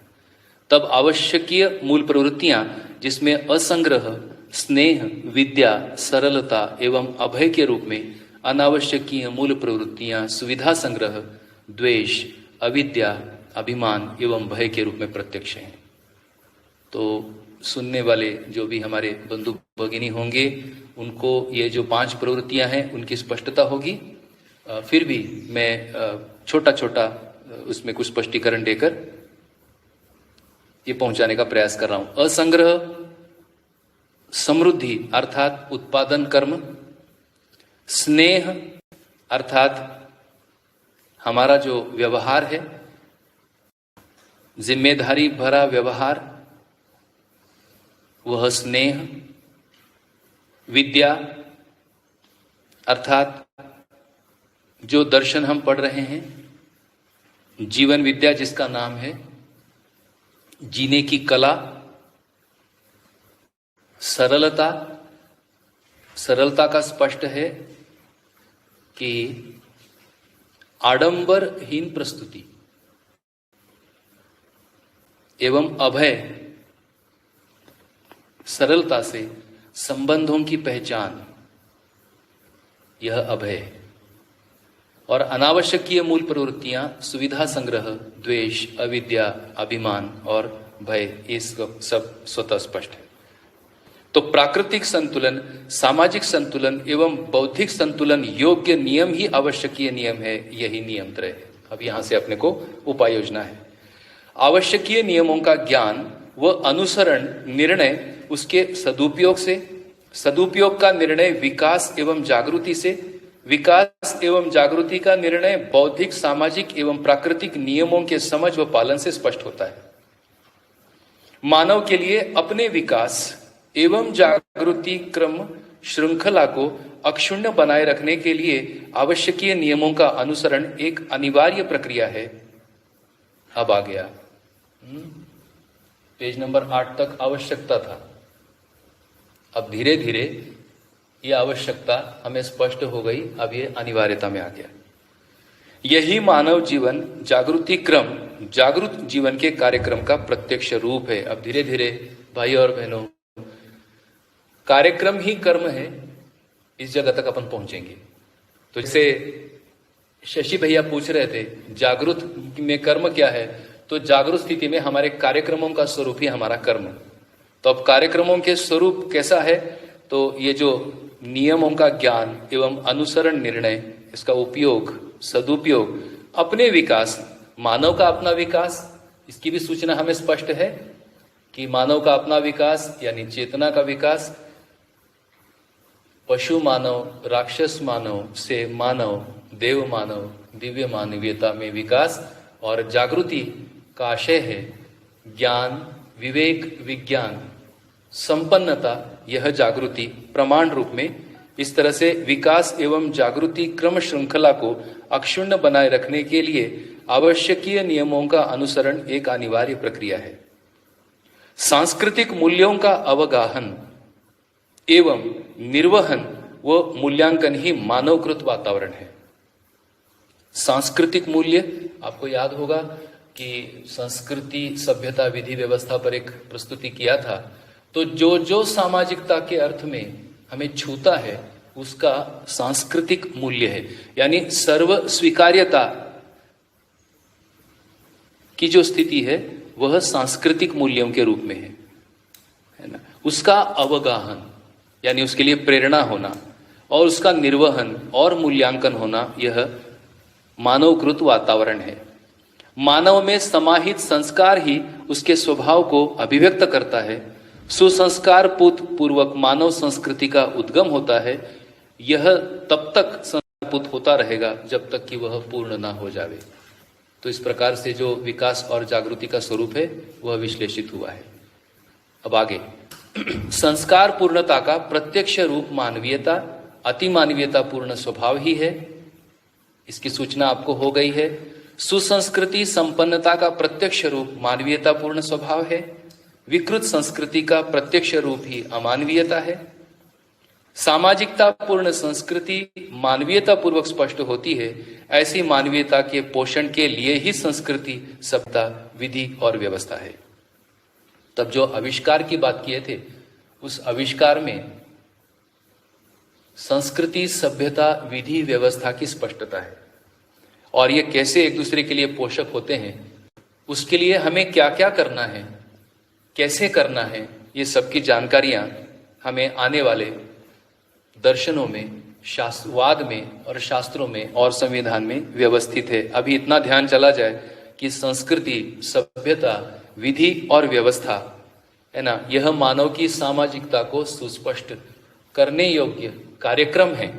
तब आवश्यकीय मूल प्रवृत्तियां जिसमें असंग्रह, स्नेह, विद्या, सरलता एवं अभय के रूप में, अनावश्यकीय मूल प्रवृत्तियां सुविधा संग्रह, द्वेष, अविद्या, अभिमान एवं भय के रूप में प्रत्यक्ष हैं। तो सुनने वाले जो भी हमारे बंधु भगिनी होंगे उनको ये जो 5 प्रवृत्तियां हैं उनकी स्पष्टता होगी। फिर भी मैं छोटा छोटा उसमें कुछ स्पष्टीकरण देकर ये पहुंचाने का प्रयास कर रहा हूं। असंग्रह, समृद्धि अर्थात उत्पादन कर्म, स्नेह अर्थात हमारा जो व्यवहार है, जिम्मेदारी भरा व्यवहार, वह स्नेह, विद्या अर्थात जो दर्शन हम पढ़ रहे हैं, जीवन विद्या जिसका नाम है, जीने की कला, सरलता, सरलता का स्पष्ट है कि आडंबरहीन प्रस्तुति एवं अभय, सरलता से संबंधों की पहचान, यह अभय है। और अनावश्यकीय मूल प्रवृत्तियां सुविधा संग्रह, द्वेष, अविद्या, अभिमान और भय, ये सब स्वतः स्पष्ट है। तो प्राकृतिक संतुलन, सामाजिक संतुलन एवं बौद्धिक संतुलन योग्य नियम ही आवश्यकीय नियम है, यही नियम त्रय है। अब यहां से अपने को उपाय योजना है। आवश्यकीय नियमों का ज्ञान व अनुसरण, निर्णय उसके सदुपयोग से, सदुपयोग का निर्णय विकास एवं जागृति से, विकास एवं जागृति का निर्णय बौद्धिक, सामाजिक एवं प्राकृतिक नियमों के समझ व पालन से स्पष्ट होता है। मानव के लिए अपने विकास एवं जागृति क्रम श्रृंखला को अक्षुण्ण बनाए रखने के लिए आवश्यकीय नियमों का अनुसरण एक अनिवार्य प्रक्रिया है। अब आ गया पेज नंबर 8 तक आवश्यकता था। अब धीरे धीरे ये आवश्यकता हमें स्पष्ट हो गई, अब ये अनिवार्यता में आ गया। यही मानव जीवन जागृति क्रम, जागृत जीवन के कार्यक्रम का प्रत्यक्ष रूप है। अब धीरे धीरे भाई और बहनों, कार्यक्रम ही कर्म है, इस जगह तक अपन पहुंचेंगे। तो जैसे शशि भैया पूछ रहे थे जागृत में कर्म क्या है, तो जागृत स्थिति में हमारे कार्यक्रमों का स्वरूप ही हमारा कर्म। तो अब कार्यक्रमों के स्वरूप कैसा है, तो ये जो नियमों का ज्ञान एवं अनुसरण, निर्णय, इसका उपयोग, सदुपयोग, अपने विकास, मानव का अपना विकास, इसकी भी सूचना हमें स्पष्ट है कि मानव का अपना विकास यानी चेतना का विकास, पशु मानव, राक्षस मानव से मानव, देव मानव, दिव्य मानवीयता में विकास, और जागृति का आशय है ज्ञान, विवेक, विज्ञान, संपन्नता, यह जागृति प्रमाण रूप में। इस तरह से विकास एवं जागृति क्रम श्रृंखला को अक्षुण्ण बनाए रखने के लिए आवश्यकीय नियमों का अनुसरण एक अनिवार्य प्रक्रिया है। सांस्कृतिक मूल्यों का अवगाहन एवं निर्वहन व मूल्यांकन ही मानवकृत वातावरण है। सांस्कृतिक मूल्य, आपको याद होगा कि संस्कृति, सभ्यता, विधि व्यवस्था पर एक प्रस्तुति किया था। तो जो जो सामाजिकता के अर्थ में हमें छूता है उसका सांस्कृतिक मूल्य है, यानी सर्व स्वीकार्यता की जो स्थिति है वह सांस्कृतिक मूल्यों के रूप में है ना। उसका अवगाहन यानी उसके लिए प्रेरणा होना और उसका निर्वहन और मूल्यांकन होना, यह मानवकृत वातावरण है। मानव में समाहित संस्कार ही उसके स्वभाव को अभिव्यक्त करता है। सुसंस्कार पूर्वक मानव संस्कृति का उद्गम होता है। यह तब तक संस्कारपूत होता रहेगा जब तक कि वह पूर्ण ना हो जावे। तो इस प्रकार से जो विकास और जागृति का स्वरूप है वह विश्लेषित हुआ है। अब आगे, संस्कार पूर्णता का प्रत्यक्ष रूप मानवीयता, अति मानवीयता पूर्ण स्वभाव ही है। इसकी सूचना आपको हो गई है। सुसंस्कृति संपन्नता का प्रत्यक्ष रूप मानवीयतापूर्ण स्वभाव है। विकृत संस्कृति का प्रत्यक्ष रूप ही अमानवीयता है। सामाजिकता पूर्ण संस्कृति मानवीयता पूर्वक स्पष्ट होती है। ऐसी मानवीयता के पोषण के लिए ही संस्कृति, सभ्यता, विधि और व्यवस्था है। तब जो आविष्कार की बात किए थे, उस आविष्कार में संस्कृति, सभ्यता, विधि, व्यवस्था की स्पष्टता है और ये कैसे एक दूसरे के लिए पोषक होते हैं, उसके लिए हमें क्या क्या करना है, कैसे करना है, ये सबकी जानकारियां हमें आने वाले दर्शनों में, शास्त्रवाद में और शास्त्रों में और संविधान में व्यवस्थित है। अभी इतना ध्यान चला जाए कि संस्कृति, सभ्यता, विधि और व्यवस्था है ना, यह मानव की सामाजिकता को सुस्पष्ट करने योग्य कार्यक्रम है।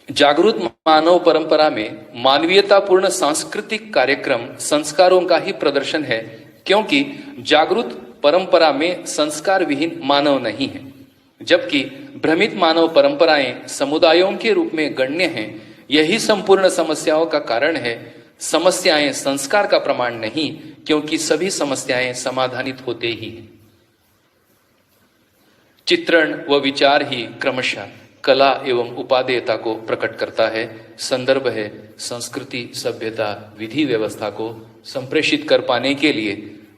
जागरूक मानव परंपरा में मानवीयतापूर्ण सांस्कृतिक कार्यक्रम संस्कारों का ही प्रदर्शन है, क्योंकि जागरूक परंपरा में संस्कार विहीन मानव नहीं है, जबकि भ्रमित मानव परंपराएं समुदायों के रूप में गण्य हैं। यही संपूर्ण समस्याओं का कारण है। समस्याएं संस्कार का प्रमाण नहीं, क्योंकि सभी समस्याएं समाधानित होते ही हैं। चित्रण व विचार ही क्रमशः कला एवं उपादेयता को प्रकट करता है। संदर्भ है संस्कृति, सभ्यता, विधि, व्यवस्था को संप्रेषित कर पाने के लिए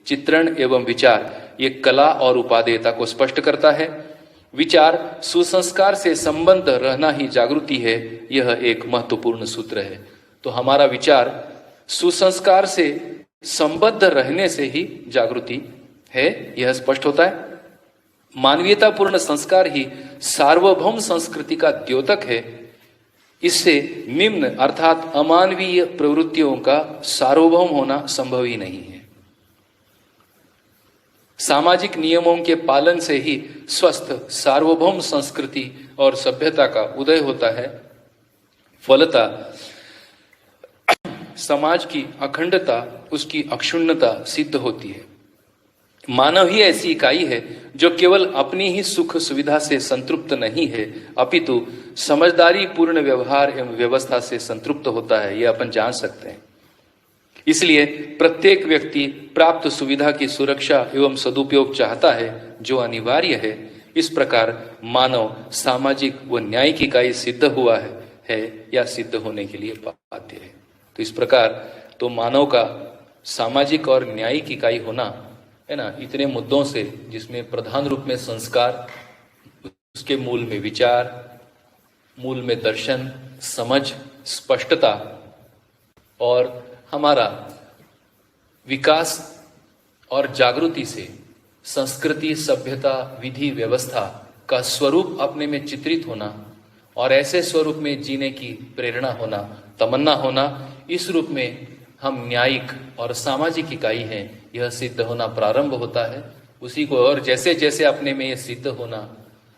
चित्रण एवं विचार ये कला और उपादेयता को स्पष्ट करता है। विचार सुसंस्कार से संबंध रहना ही जागृति है, यह एक महत्वपूर्ण सूत्र है। तो हमारा विचार सुसंस्कार से संबद्ध रहने से ही जागृति है, यह स्पष्ट होता है। मानवीयतापूर्ण संस्कार ही सार्वभौम संस्कृति का द्योतक है। इससे निम्न अर्थात अमानवीय प्रवृत्तियों का सार्वभौम होना संभव ही नहीं है। सामाजिक नियमों के पालन से ही स्वस्थ सार्वभौम संस्कृति और सभ्यता का उदय होता है। फलतः समाज की अखंडता, उसकी अक्षुण्णता सिद्ध होती है। मानव ही ऐसी इकाई है जो केवल अपनी ही सुख सुविधा से संतृप्त नहीं है, अपितु समझदारी पूर्ण व्यवहार एवं व्यवस्था से संतृप्त होता है, यह अपन जान सकते हैं। इसलिए प्रत्येक व्यक्ति प्राप्त सुविधा की सुरक्षा एवं सदुपयोग चाहता है, जो अनिवार्य है। इस प्रकार मानव सामाजिक व न्यायिक इकाई सिद्ध हुआ है या सिद्ध होने के लिए बाध्य है। तो इस प्रकार तो मानव का सामाजिक और न्यायिक इकाई होना है ना, इतने मुद्दों से, जिसमें प्रधान रूप में संस्कार, उसके मूल में विचार, मूल में दर्शन, समझ, स्पष्टता और हमारा विकास और जागृति से संस्कृति, सभ्यता, विधि, व्यवस्था का स्वरूप अपने में चित्रित होना और ऐसे स्वरूप में जीने की प्रेरणा होना, तमन्ना होना, इस रूप में हम न्यायिक और सामाजिक इकाई हैं, यह सिद्ध होना प्रारंभ होता है। उसी को और जैसे जैसे अपने में ये सिद्ध होना,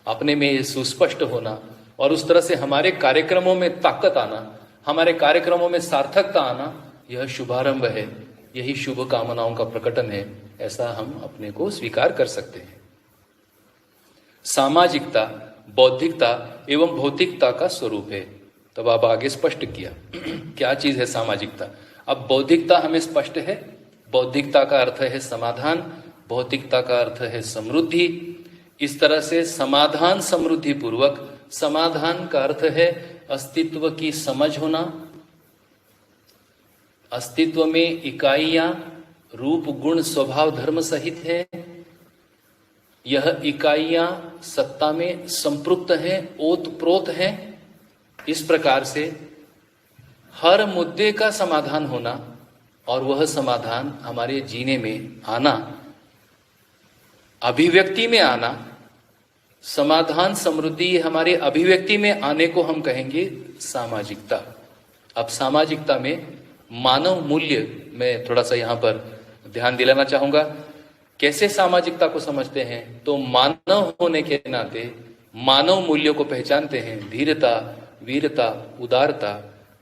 अपने में ये सुस्पष्ट होना और उस तरह से हमारे कार्यक्रमों में ताकत आना, हमारे कार्यक्रमों में सार्थकता आना, यह शुभारंभ है, यही शुभ कामनाओं का प्रकटन है, ऐसा हम अपने को स्वीकार कर सकते हैं। सामाजिकता बौद्धिकता एवं भौतिकता का स्वरूप है। तब आप आगे स्पष्ट किया क्या चीज है सामाजिकता। अब बौद्धिकता हमें स्पष्ट है। बौद्धिकता का अर्थ है समाधान, भौतिकता का अर्थ है समृद्धि। इस तरह से समाधान समृद्धि पूर्वक, समाधान का अर्थ है अस्तित्व की समझ होना, अस्तित्व में इकाइयां रूप गुण स्वभाव धर्म सहित है, यह इकाइयां सत्ता में संपृक्त हैं, ओतप्रोत हैं। इस प्रकार से हर मुद्दे का समाधान होना और वह समाधान हमारे जीने में आना, अभिव्यक्ति में आना, समाधान समृद्धि हमारे अभिव्यक्ति में आने को हम कहेंगे सामाजिकता। अब सामाजिकता में मानव मूल्य में थोड़ा सा यहां पर ध्यान दिलाना चाहूंगा। कैसे सामाजिकता को समझते हैं, तो मानव होने के नाते मानव मूल्यों को पहचानते हैं। धीरता, वीरता, उदारता,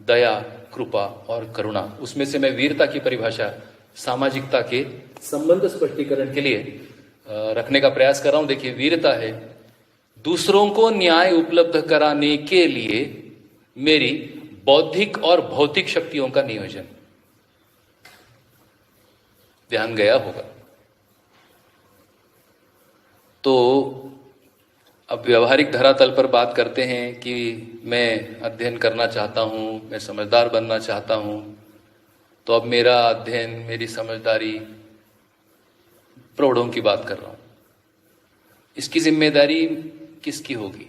दया, कृपा और करुणा। उसमें से मैं वीरता की परिभाषा सामाजिकता के संबंध स्पष्टीकरण के लिए रखने का प्रयास कर रहा हूं। देखिए, वीरता है दूसरों को न्याय उपलब्ध कराने के लिए मेरी बौद्धिक और भौतिक शक्तियों का नियोजन। ध्यान गया होगा। तो अब व्यवहारिक धरातल पर बात करते हैं कि मैं अध्ययन करना चाहता हूं, मैं समझदार बनना चाहता हूं, तो अब मेरा अध्ययन, मेरी समझदारी, प्रौढ़ों की बात कर रहा हूं, इसकी जिम्मेदारी किसकी होगी?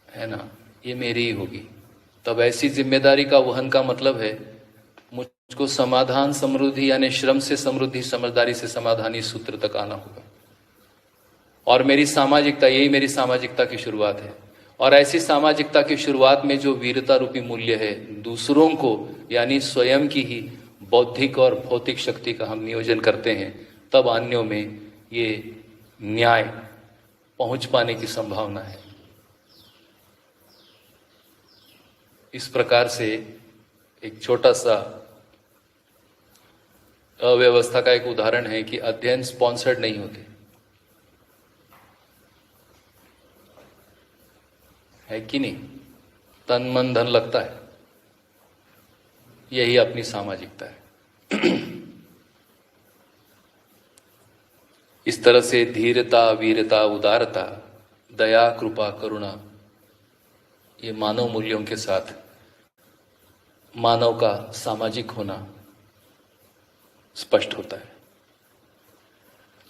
है ना, ये मेरी ही होगी। तब ऐसी जिम्मेदारी का वहन का मतलब है मुझको समाधान समृद्धि यानी श्रम से समृद्धि, समझदारी से समाधानी सूत्र तक आना होगा। और मेरी सामाजिकता, यही मेरी सामाजिकता की शुरुआत है। और ऐसी सामाजिकता की शुरुआत में जो वीरता रूपी मूल्य है, दूसरों को यानी स्वयं की ही बौद्धिक और भौतिक शक्ति का हम नियोजन करते हैं, तब अन्यों में ये न्याय पहुंच पाने की संभावना है। इस प्रकार से एक छोटा सा अव्यवस्था का एक उदाहरण है कि अध्ययन स्पॉन्सर्ड नहीं होते, है कि नहीं? तन मन धन लगता है, यही अपनी सामाजिकता है। इस तरह से धीरता, वीरता, उदारता, दया, कृपा, करुणा, ये मानव मूल्यों के साथ मानव का सामाजिक होना स्पष्ट होता है।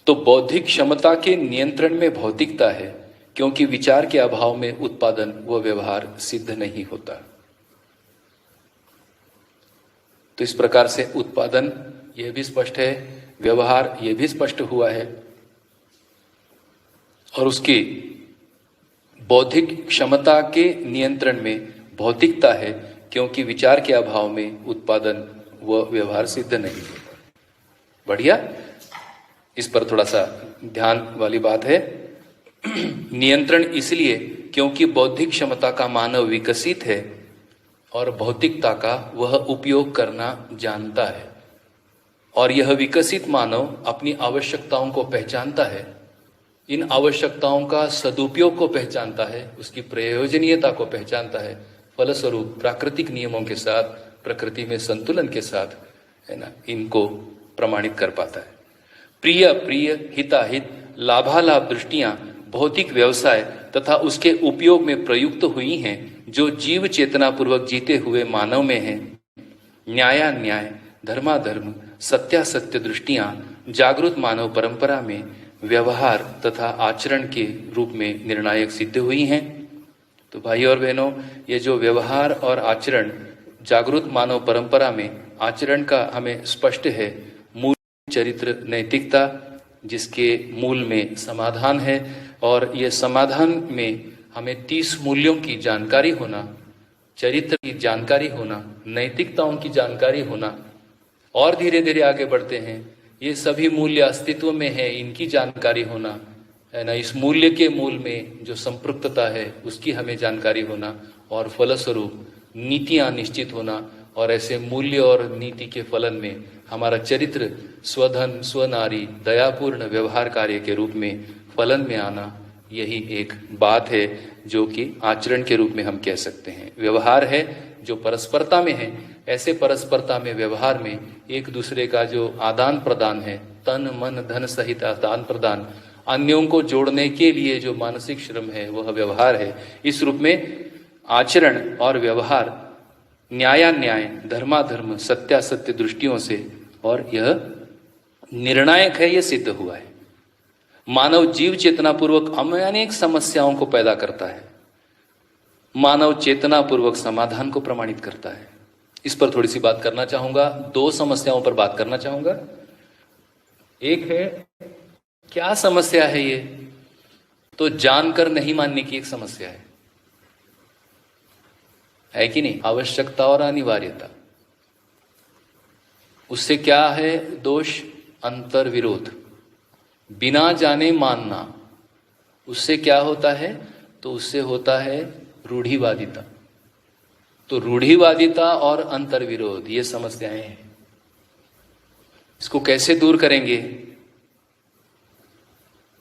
तो बौद्धिक क्षमता के नियंत्रण में भौतिकता है, क्योंकि विचार के अभाव में उत्पादन व व्यवहार सिद्ध नहीं होता। तो इस प्रकार से उत्पादन यह भी स्पष्ट है, व्यवहार यह भी स्पष्ट हुआ है, और उसकी बौद्धिक क्षमता के नियंत्रण में भौतिकता है, क्योंकि विचार के अभाव में उत्पादन व व्यवहार सिद्ध नहीं होता। बढ़िया, इस पर थोड़ा सा ध्यान वाली बात है। नियंत्रण इसलिए क्योंकि बौद्धिक क्षमता का मानव विकसित है और भौतिकता का वह उपयोग करना जानता है, और यह विकसित मानव अपनी आवश्यकताओं को पहचानता है, इन आवश्यकताओं का सदुपयोग को पहचानता है, उसकी प्रयोजनीयता को पहचानता है, फलस्वरूप प्राकृतिक नियमों के साथ, प्रकृति में संतुलन के साथ, है ना, इनको प्रमाणित कर पाता है। प्रिय प्रिय, हिताहित, लाभालाभ दृष्टियां भौतिक व्यवसाय तथा उसके उपयोग में प्रयुक्त हुई हैं, जो जीव चेतना पूर्वक जीते हुए मानव में है। न्यायान्याय, धर्माधर्म, सत्यासत्य दृष्टियां जागृत मानव परंपरा में व्यवहार तथा आचरण के रूप में निर्णायक सिद्ध हुई हैं। तो भाई और बहनों, ये जो व्यवहार और आचरण जागृत मानव परंपरा में आचरण का हमें स्पष्ट है, मूल चरित्र नैतिकता, जिसके मूल में समाधान है, और ये समाधान में हमें 30 मूल्यों की जानकारी होना, चरित्र की जानकारी होना, नैतिकताओं की जानकारी होना, और धीरे धीरे आगे बढ़ते हैं, ये सभी मूल्य अस्तित्व में है, इनकी जानकारी होना, है ना, इस मूल्य के मूल में जो संपृक्तता है उसकी हमें जानकारी होना, और फलस्वरूप नीतियां निश्चित होना, और ऐसे मूल्य और नीति के फलन में हमारा चरित्र स्वधन, स्वनारी, दयापूर्ण व्यवहार कार्य के रूप में फलन में आना, यही एक बात है जो कि आचरण के रूप में हम कह सकते हैं। व्यवहार है जो परस्परता में है, ऐसे परस्परता में, व्यवहार में एक दूसरे का जो आदान प्रदान है, तन मन धन सहित आदान प्रदान, अन्यों को जोड़ने के लिए जो मानसिक श्रम है, वह व्यवहार है। इस रूप में आचरण और व्यवहार न्यायान्याय, धर्माधर्म, सत्यासत्य दृष्टियों से, और यह निर्णायक है, यह सिद्ध हुआ है। मानव जीव चेतना पूर्वक अनेक समस्याओं को पैदा करता है, मानव चेतना पूर्वक समाधान को प्रमाणित करता है। इस पर थोड़ी सी बात करना चाहूंगा, 2 समस्याओं पर बात करना चाहूंगा। एक है, क्या समस्या है ये? तो जानकर नहीं मानने की एक समस्या है कि नहीं? आवश्यकता और अनिवार्यता, उससे क्या है दोष? अंतर विरोध, बिना जाने मानना, उससे क्या होता है? तो उससे होता है रूढ़िवादिता। तो रूढ़िवादिता और अंतर विरोध, ये समस्याएं हैं। इसको कैसे दूर करेंगे?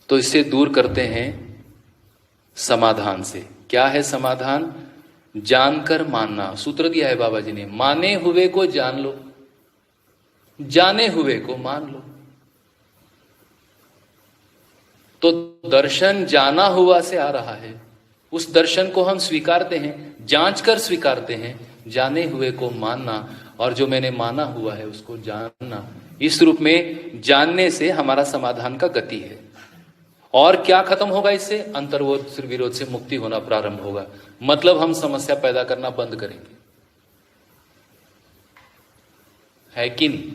तो इससे दूर करते हैं समाधान से। क्या है समाधान? जानकर मानना, सूत्र दिया है बाबा जी ने, माने हुए को जान लो, जाने हुए को मान लो। तो दर्शन जाना हुआ से आ रहा है, उस दर्शन को हम स्वीकारते हैं, जांच कर स्वीकारते हैं, जाने हुए को मानना, और जो मैंने माना हुआ है उसको जानना। इस रूप में जानने से हमारा समाधान का गति है। और क्या खत्म होगा इससे? अंतर्विरोध विरोध से मुक्ति होना प्रारंभ होगा। मतलब हम समस्या पैदा करना बंद करेंगे, है कि नहीं?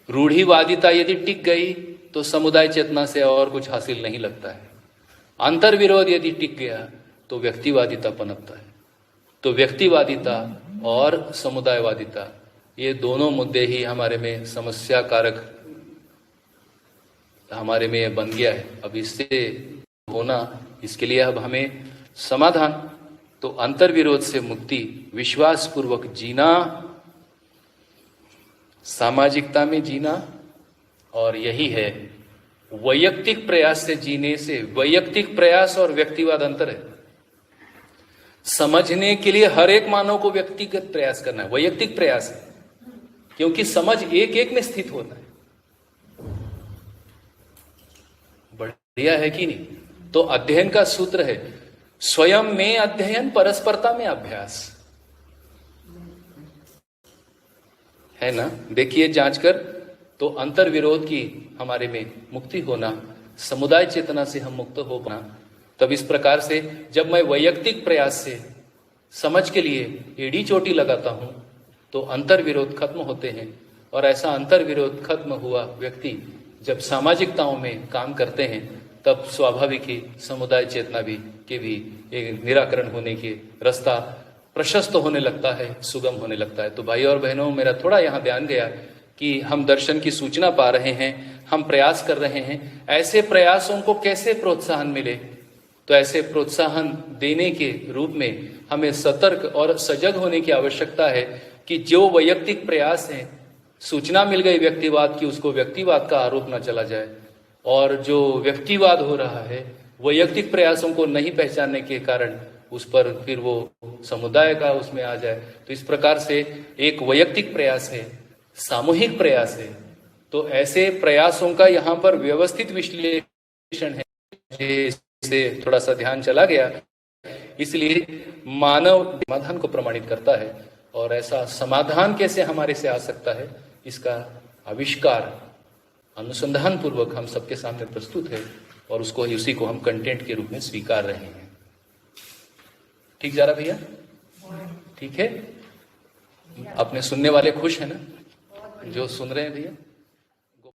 रूढ़िवादिता यदि टिक गई तो समुदाय चेतना से और कुछ हासिल नहीं लगता है। अंतर्विरोध यदि टिक गया तो व्यक्तिवादिता पनपता है। तो व्यक्तिवादिता और समुदायवादिता, ये दोनों मुद्दे ही हमारे में समस्या कारक हमारे में बन गया है। अब इससे होना, इसके लिए अब हमें समाधान, तो अंतर्विरोध से मुक्ति, विश्वास पूर्वक जीना, सामाजिकता में जीना, और यही है वैयक्तिक प्रयास से जीने से। वैयक्तिक प्रयास और व्यक्तिवाद अंतर है। समझने के लिए हर एक मानव को व्यक्तिगत प्रयास करना है, वैयक्तिक प्रयास है, क्योंकि समझ एक एक में स्थित होता है। बढ़िया है कि नहीं? तो अध्ययन का सूत्र है, स्वयं में अध्ययन, परस्परता में अभ्यास, है ना? देखिए जांच कर, तो अंतर्विरोध की हमारे में मुक्ति होना, समुदाय चेतना से हम मुक्त हो पाना। तब इस प्रकार से जब मैं वैयक्तिक प्रयास से समझ के लिए एड़ी चोटी लगाता हूं तो अंतर्विरोध खत्म होते हैं। और ऐसा अंतर्विरोध खत्म हुआ व्यक्ति जब सामाजिकताओं में काम करते हैं, तब स्वाभाविक ही समुदाय चेतना के भी एक निराकरण होने के रास्ता प्रशस्त होने लगता है, सुगम होने लगता है। तो भाई और बहनों, मेरा थोड़ा यहाँ ध्यान गया कि हम दर्शन की सूचना पा रहे हैं, हम प्रयास कर रहे हैं, ऐसे प्रयासों को कैसे प्रोत्साहन मिले? तो ऐसे प्रोत्साहन देने के रूप में हमें सतर्क और सजग होने की आवश्यकता है कि जो वैयक्तिक प्रयास है, सूचना मिल गई व्यक्तिवाद की, उसको व्यक्तिवाद का आरोप न चला जाए, और जो व्यक्तिवाद हो रहा है वैयक्तिक प्रयासों को नहीं पहचानने के कारण उस पर फिर वो समुदाय का उसमें आ जाए। तो इस प्रकार से एक वैयक्तिक प्रयास है, सामूहिक प्रयास है। तो ऐसे प्रयासों का यहाँ पर व्यवस्थित विश्लेषण है, जिससे थोड़ा सा ध्यान चला गया। इसलिए मानव समाधान को प्रमाणित करता है, और ऐसा समाधान कैसे हमारे से आ सकता है, इसका आविष्कार अनुसंधान पूर्वक हम सबके सामने प्रस्तुत है, और उसको उसी को हम कंटेंट के रूप में स्वीकार रहे हैं। ठीक जा रहा भैया? ठीक है? अपने सुनने वाले खुश है ना, जो सुन रहे हैं भैया?